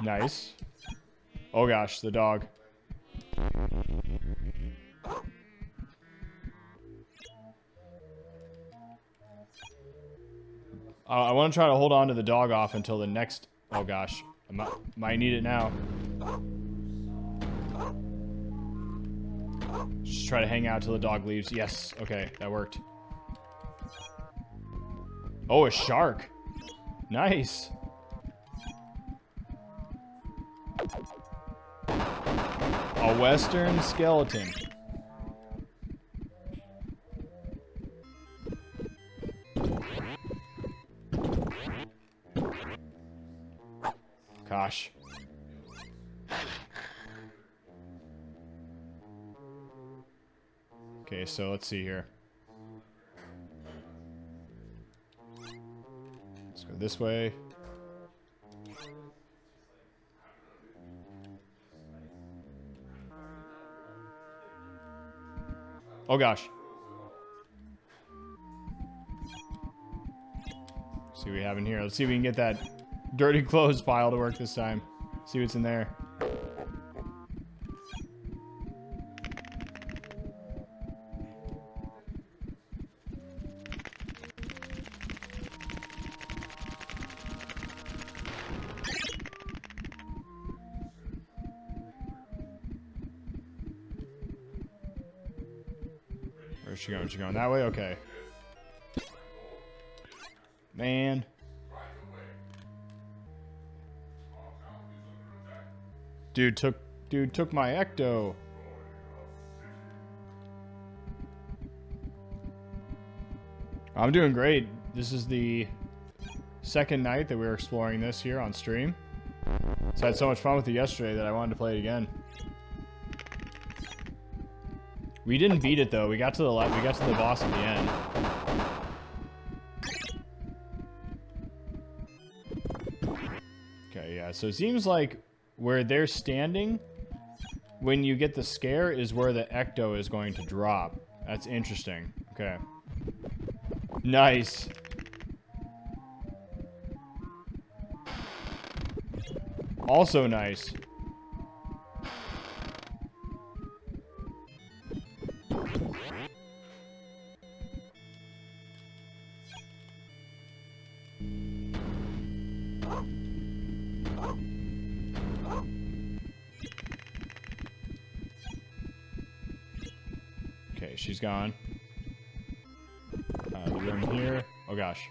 Nice. Oh gosh, the dog. I want to try to hold on to the dog off until the next... Oh gosh. I might need it now. Just try to hang out till the dog leaves. Yes. Okay, that worked. Oh, a shark. Nice. A western skeleton. Gosh. Okay, so let's see here. Let's go this way. Oh gosh. Let's see what we have in here. Let's see if we can get that dirty clothes pile to work this time. See what's in there. Where's she going? Is she going that way? Okay. Man. Dude took my ecto. I'm doing great. This is the second night that we were exploring this here on stream. So I had so much fun with it yesterday that I wanted to play it again. We didn't beat it though. We got to the boss at the end. Okay, yeah. So it seems like where they're standing, when you get the scare, is where the ecto is going to drop. That's interesting. Okay. Nice. Also nice. Okay, she's gone. The room here. Oh gosh.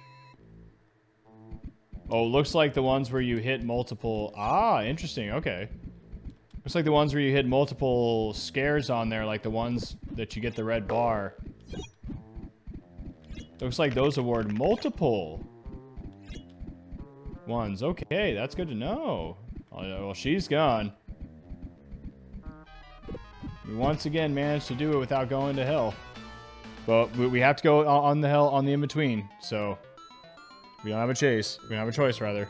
Oh, looks like the ones where you hit multiple... Ah, interesting. Okay. Looks like the ones where you hit multiple scares on there, like the ones that you get the red bar. Looks like those award multiple ones. Okay, that's good to know. Oh, well, she's gone. We once again managed to do it without going to hell. But we have to go on the hell on the in-between, so we don't have a chase. We don't have a choice, rather.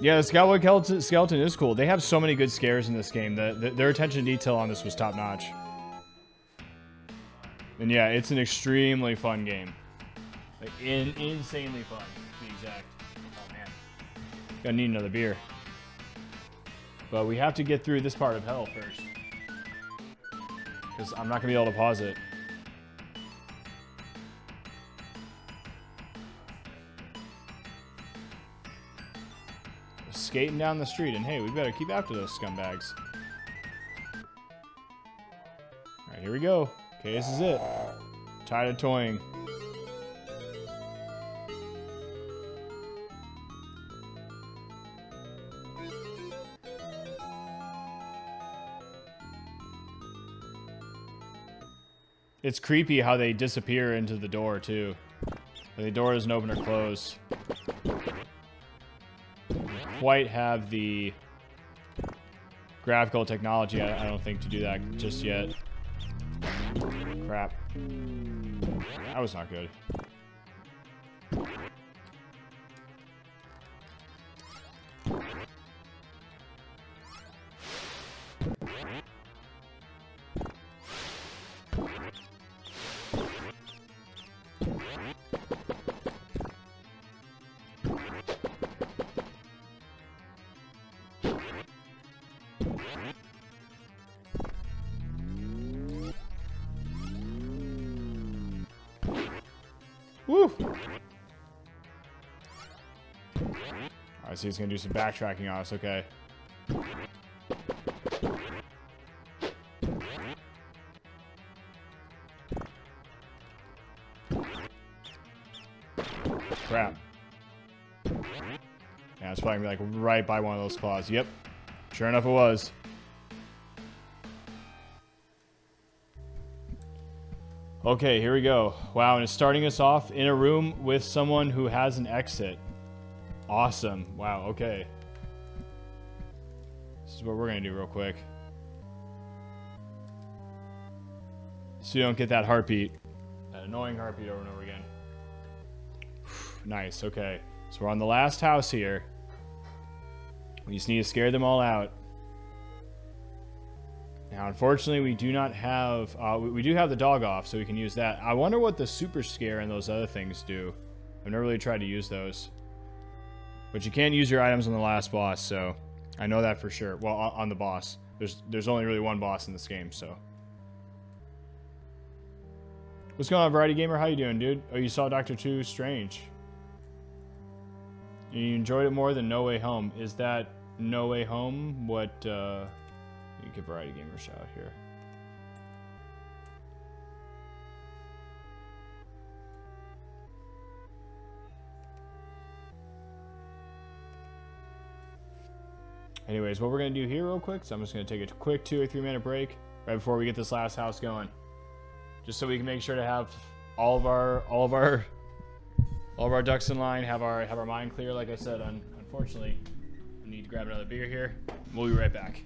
Yeah, the skeleton is cool. They have so many good scares in this game. Their attention to detail on this was top-notch. And yeah, it's an extremely fun game. Like, insanely fun, to be exact. Oh, man. Gonna need another beer. But we have to get through this part of hell first. Because I'm not going to be able to pause it. Skating down the street, and hey, we better keep after those scumbags. Alright, here we go. Okay, this is it. Tired of toying. It's creepy how they disappear into the door, too. The door doesn't open or close. Quite have the graphical technology, I don't think, to do that just yet. Crap. That was not good. Woo! I see he's gonna do some backtracking on us, okay. Crap. Yeah, it's probably gonna be like right by one of those claws. Yep. Sure enough it was. Okay, here we go. Wow, and it's starting us off in a room with someone who has an exit. Awesome. Wow, okay. This is what we're going to do real quick. So you don't get that heartbeat. That annoying heartbeat over and over again. Nice, okay. So we're on the last house here. We just need to scare them all out. Now, unfortunately, we do not have... we do have the dog off, so we can use that. I wonder what the super scare and those other things do. I've never really tried to use those. But you can't use your items on the last boss, so... I know that for sure. Well, on the boss. There's only really one boss in this game, so... What's going on, Variety Gamer? How you doing, dude? Oh, you saw Doctor Strange. You enjoyed it more than No Way Home. Is that No Way Home? What, You give Variety Gamer a shout here. Anyways, what we're going to do here real quick, so I'm just going to take a quick 2 or 3 minute break right before we get this last house going. Just so we can make sure to have all of our ducks in line, have our mind clear. Like I said, unfortunately, I need to grab another beer here. We'll be right back.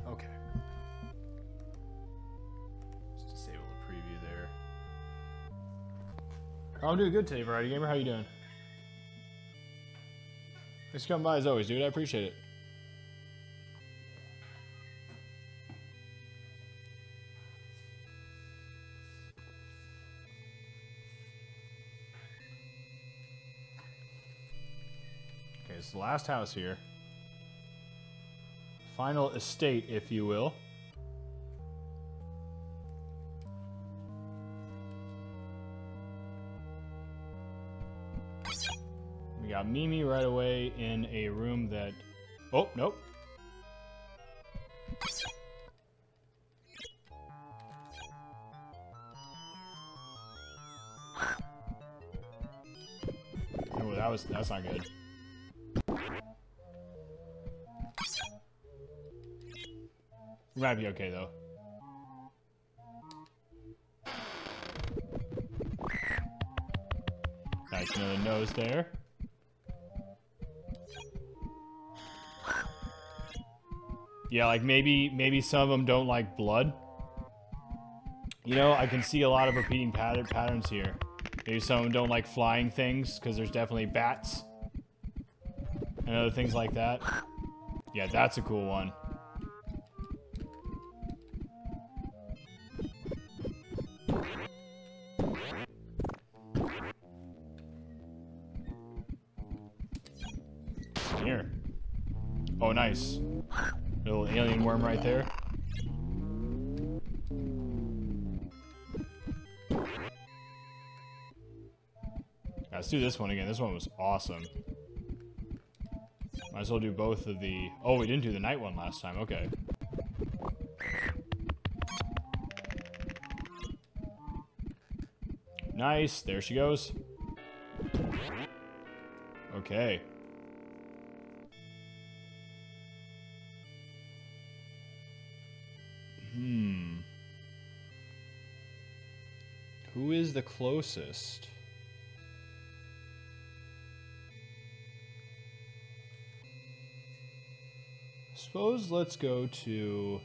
Okay. Just disable the preview there. Oh, I'm doing good today, Variety Gamer. How you doing? Thanks for coming by as always, dude. I appreciate it. Okay, it's the last house here. Final estate, if you will. We got Mimi right away in a room that... Oh, nope. Oh, that's not good. We might be okay, though. Nice, another nose there. Yeah, like maybe some of them don't like blood. You know, I can see a lot of repeating patterns here. Maybe some of them don't like flying things, because there's definitely bats. And other things like that. Yeah, that's a cool one. Here. Oh, nice. Little alien worm right there. Let's do this one again. This one was awesome. Might as well do both of the... Oh, we didn't do the night one last time. Okay. Nice. There she goes. Okay. Who is the closest? Suppose let's go to...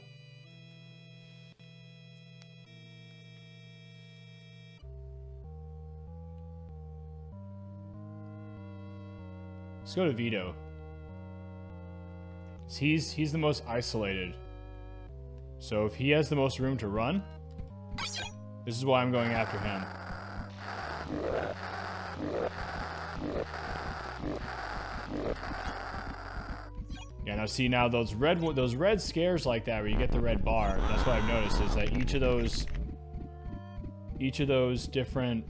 Let's go to Vito. He's the most isolated. So if he has the most room to run, this is why I'm going after him. Yeah, now see, now those red scares like that where you get the red bar, that's what I've noticed is that each of those different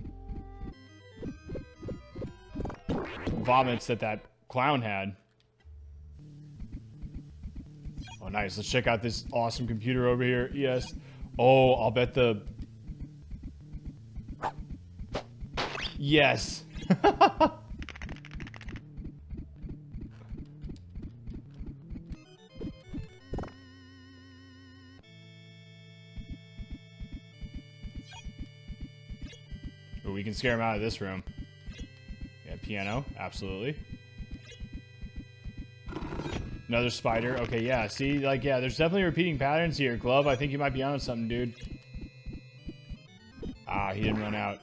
vomits that clown had. Oh, nice. Let's check out this awesome computer over here. Yes. Oh, I'll bet the... Yes. Ooh, we can scare him out of this room. Yeah, piano. Absolutely. Another spider. Okay, yeah. See, like, yeah, there's definitely repeating patterns here. Glove, I think you might be onto something, dude. Ah, he didn't run out.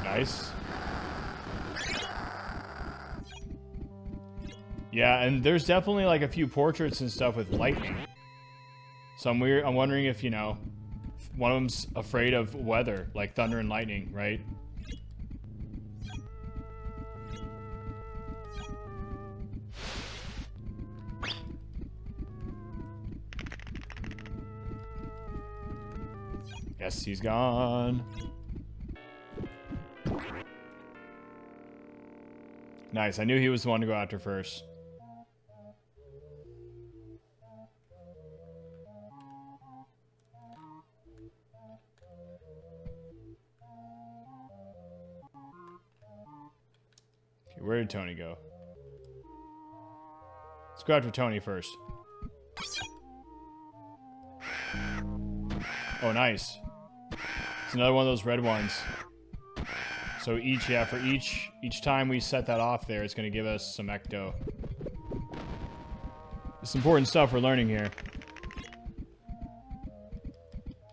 Nice. Yeah, and there's definitely like a few portraits and stuff with lightning. So I'm wondering if, you know, one of them's afraid of weather, like thunder and lightning, right? Yes, he's gone. Nice, I knew he was the one to go after first. Okay, where did Tony go? Let's go after Tony first. Oh, nice. It's another one of those red ones. So for each time we set that off there, it's going to give us some ecto. It's important stuff we're learning here.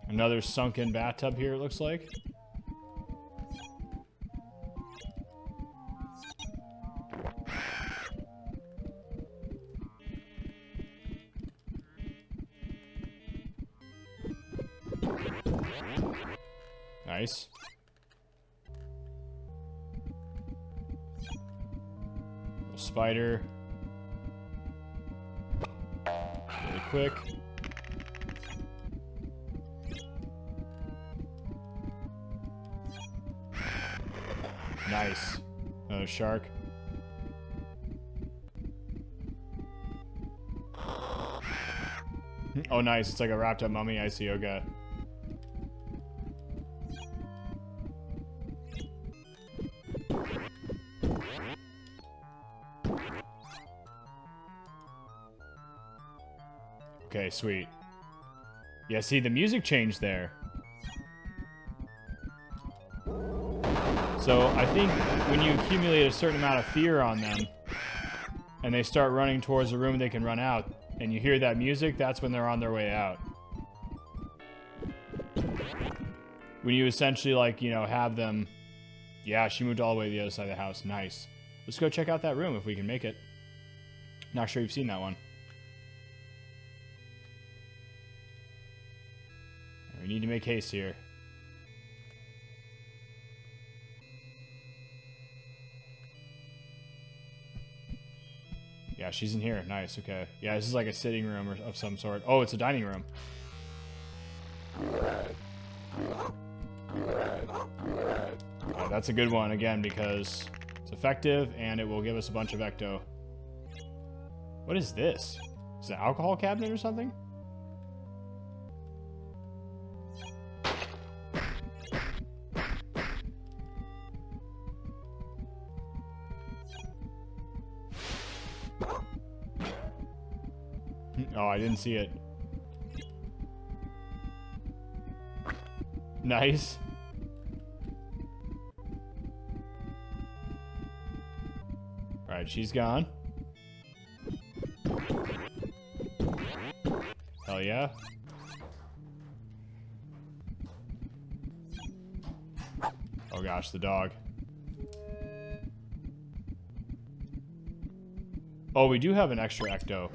Another sunken bathtub here, it looks like. Nice. Little spider. Really quick. Nice. Another shark. Oh, nice. It's like a wrapped up mummy. I see. Okay. Okay, sweet. Yeah, see, the music changed there. So I think when you accumulate a certain amount of fear on them, and they start running towards the room they can run out, and you hear that music, that's when they're on their way out. When you essentially, like, you know, have them... Yeah, she moved all the way to the other side of the house. Nice. Let's go check out that room if we can make it. Not sure you've seen that one. We need to make haste here. Yeah, she's in here. Nice, okay. Yeah, this is like a sitting room or of some sort. Oh, it's a dining room. Oh, that's a good one, again, because it's effective and it will give us a bunch of ecto. What is this? Is it an alcohol cabinet or something? Oh, I didn't see it. Nice. Alright, she's gone. Hell yeah. Oh gosh, the dog. Oh, we do have an extra ecto.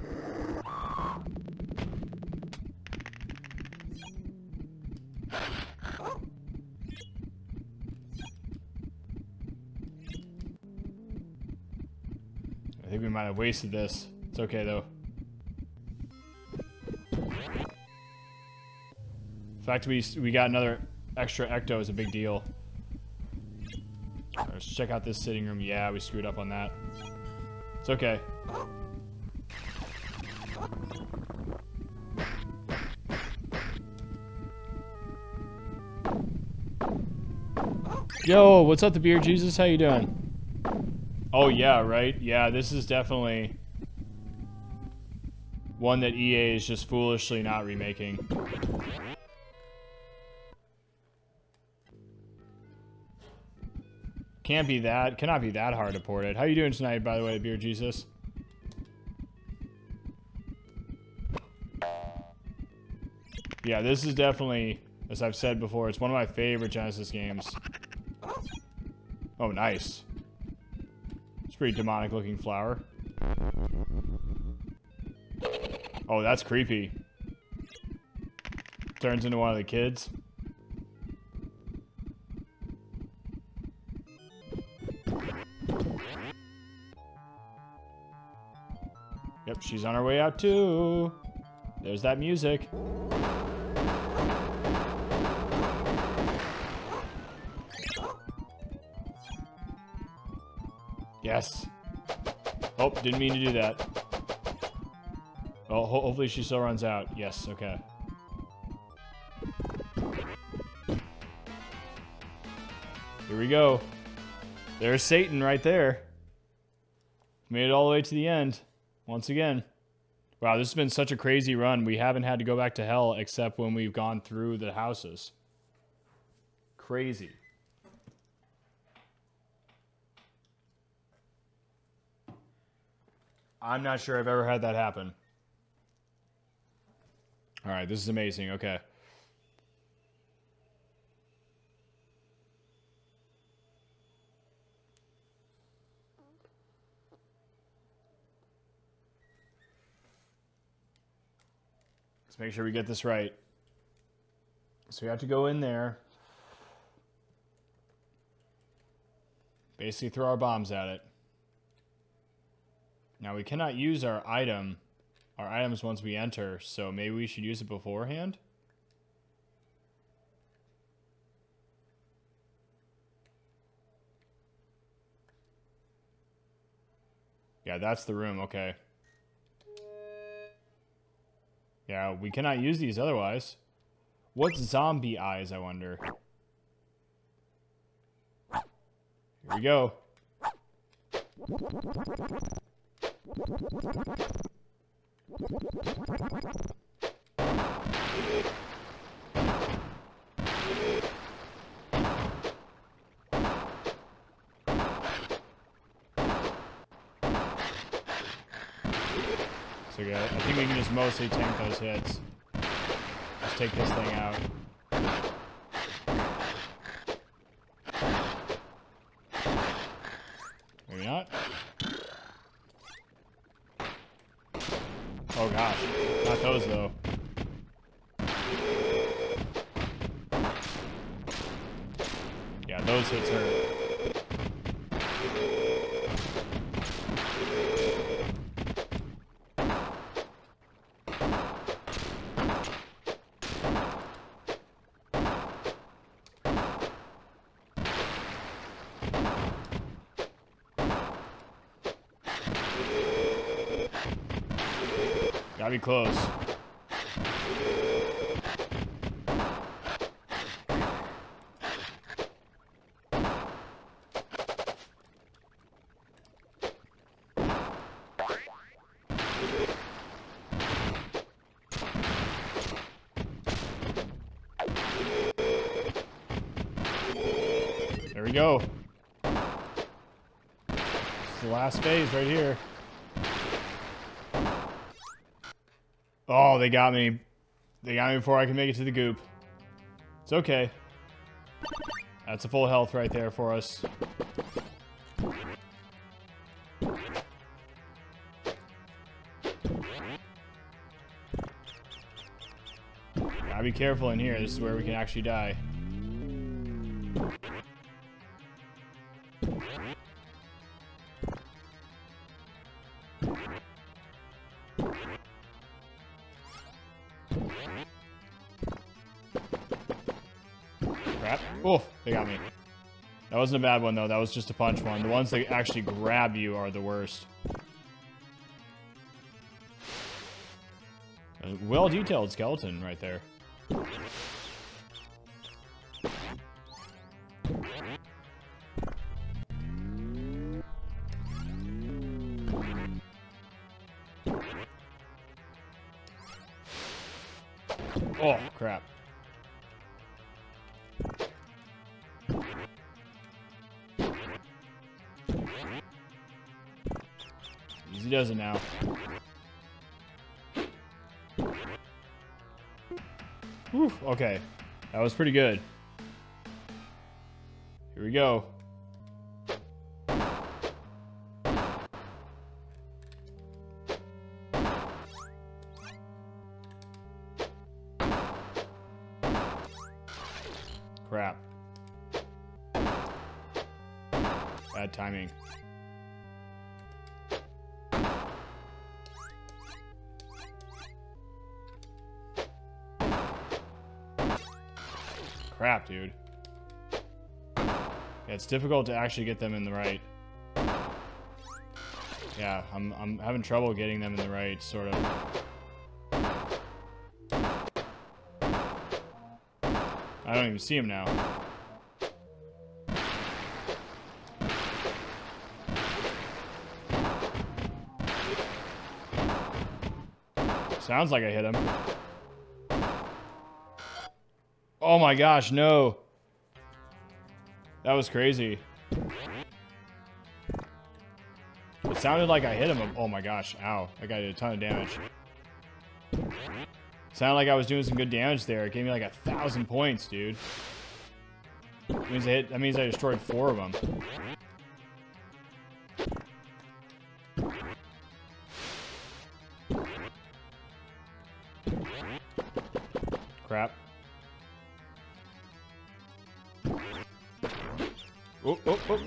I think we might have wasted this. It's okay though. The fact we got another extra ecto is a big deal. Let's check out this sitting room. Yeah, we screwed up on that. It's okay. Yo, what's up, the beer Jesus? How you doing? Oh yeah, right? Yeah, this is definitely one that EA is just foolishly not remaking. Cannot be that hard to port it. How you doing tonight, by the way, beer Jesus? Yeah, this is definitely, as I've said before, it's one of my favorite Genesis games. Oh, nice. It's a pretty demonic looking flower. Oh, that's creepy. Turns into one of the kids. Yep, she's on her way out too. There's that music. Yes. Oh, didn't mean to do that. Oh, hopefully she still runs out. Yes, okay. Here we go. There's Satan right there. Made it all the way to the end. Once again. Wow, this has been such a crazy run. We haven't had to go back to hell except when we've gone through the houses. Crazy. I'm not sure I've ever had that happen. All right, this is amazing. Okay. Let's make sure we get this right. So we have to go in there. Basically throw our bombs at it. Now we cannot use our items once we enter, so maybe we should use it beforehand? Yeah, that's the room, okay. Yeah, we cannot use these otherwise. What's zombie eyes, I wonder? Here we go. So yeah, I think we can just mostly tank those hits. Let's take this thing out. Maybe not. Oh gosh, not those though. Yeah, those hits hurt. Gotta be close. There we go. It's the last phase right here. Oh, they got me. They got me before I can make it to the goop. It's okay. That's a full health right there for us. Gotta be careful in here. This is where we can actually die. Crap. Oh, they got me. That wasn't a bad one, though. That was just a punch one. The ones that actually grab you are the worst. A well-detailed skeleton right there. Oh, crap. Easy does it now. Whew, okay. That was pretty good. Here we go. Crap. Bad timing. Crap, dude. Yeah, it's difficult to actually get them in the right. Yeah, I'm having trouble getting them in the right, sort of. I don't even see him now. Sounds like I hit him. Oh my gosh, no. That was crazy. It sounded like I hit him. Oh my gosh. Ow. That guy did a ton of damage. Sounded like I was doing some good damage there. It gave me like 1,000 points, dude. That means I destroyed 4 of them. Crap. Oh, oh, oh.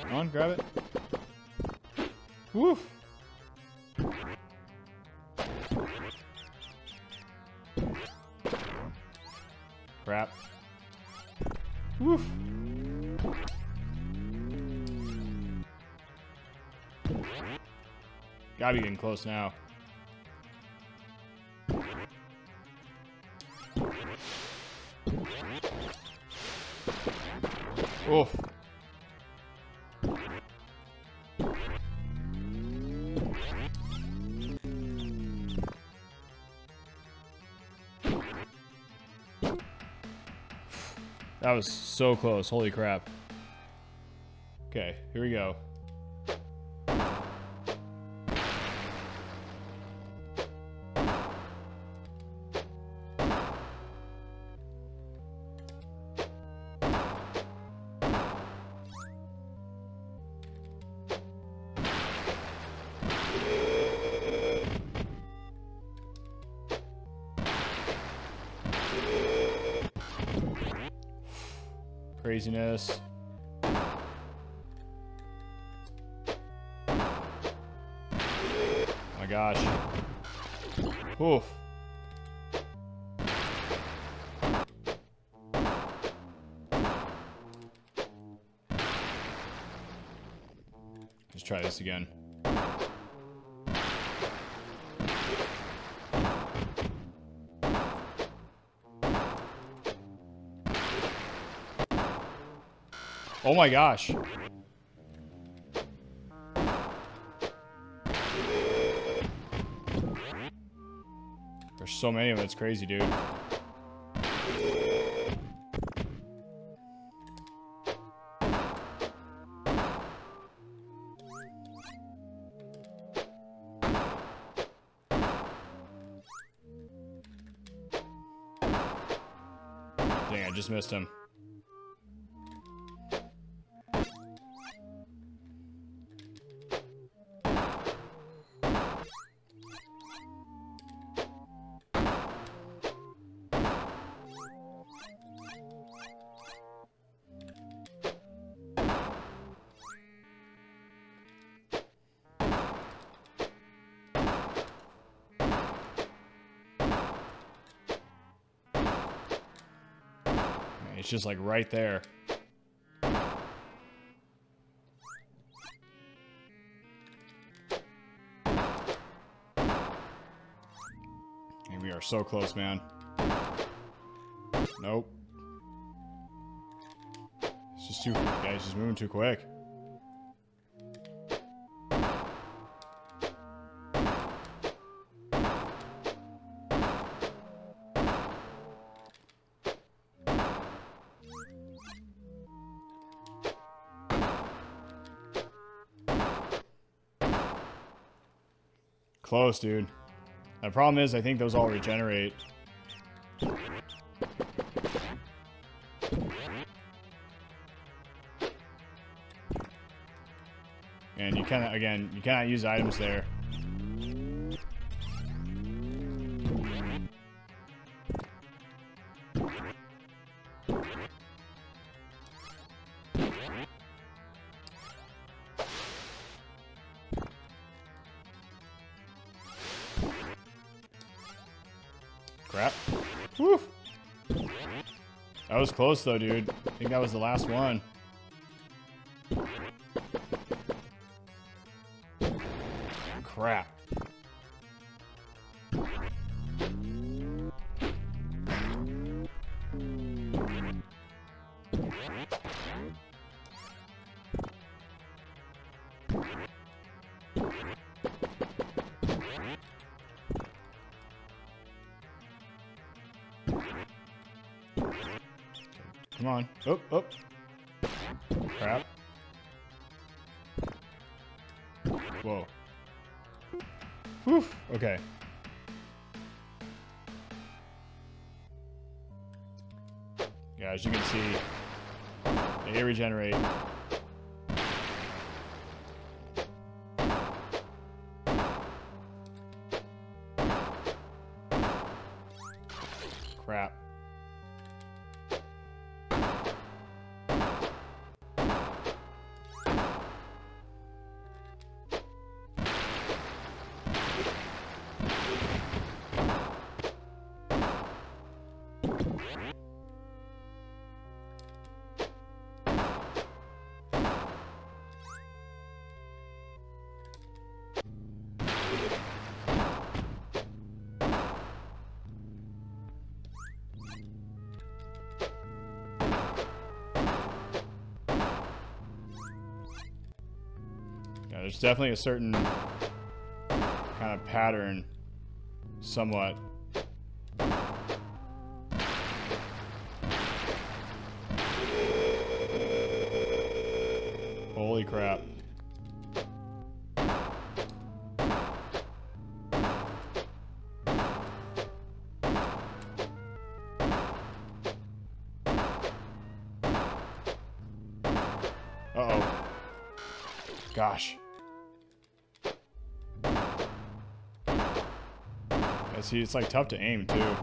Come on, grab it. Woo! Crap. Woo! Gotta be getting close now. Oof. That was so close. Holy crap. Okay, here we go. Craziness. Oh my gosh. Oof. Let's try this again. Oh my gosh. There's so many of them, it's crazy, dude. Dang, I just missed him. It's just like right there. And we are so close, man. Nope. It's just too... Guys, just moving too quick. Close, dude. The problem is, I think those all regenerate. And you cannot, again, you cannot use items there. Crap. Whew. That was close though, dude. I think that was the last one. Crap. Come on. Oh, oh. Crap. Whoa. Whew. Okay. Yeah, as you can see, they regenerate. Crap. Yeah, there's definitely a certain kind of pattern, somewhat. Holy crap. Uh-oh. Gosh. Yeah, see, it's like tough to aim too.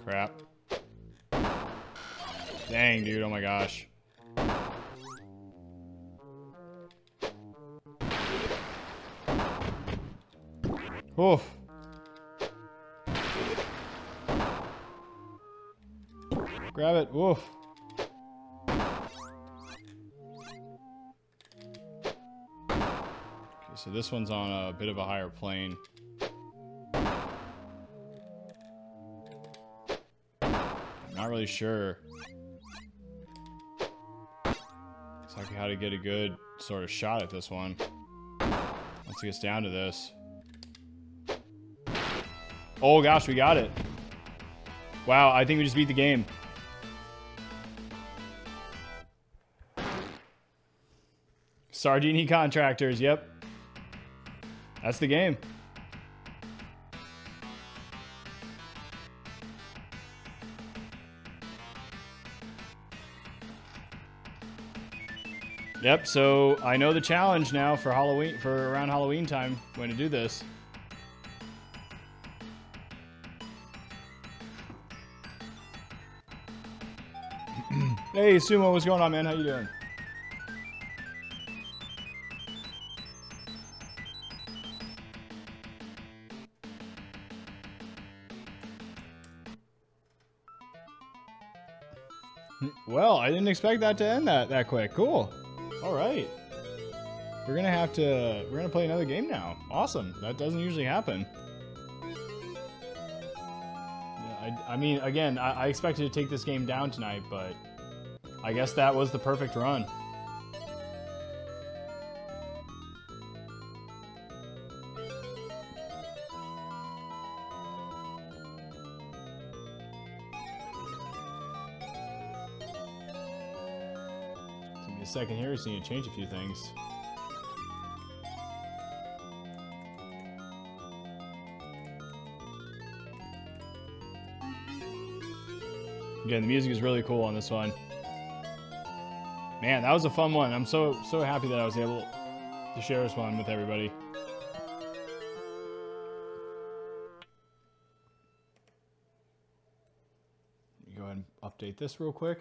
Crap. Dang, dude, oh my gosh. Oof. Grab it. Oof. Okay, so this one's on a bit of a higher plane. I'm not really sure exactly how to get a good sort of shot at this one once it gets down to this. Oh gosh, we got it. Wow, I think we just beat the game. Sardini Contractors, yep. That's the game. Yep, so I know the challenge now for Halloween, for around Halloween time when to do this. Hey, Sumo, what's going on, man? How you doing? Well, I didn't expect that to end that quick. Cool. All right. We're gonna play another game now. Awesome. That doesn't usually happen. Yeah, I mean, again, I expected to take this game down tonight, but I guess that was the perfect run. Give me a second here, just need to change a few things. Again, the music is really cool on this one. Man, that was a fun one. I'm so happy that I was able to share this one with everybody. Let me go ahead and update this real quick.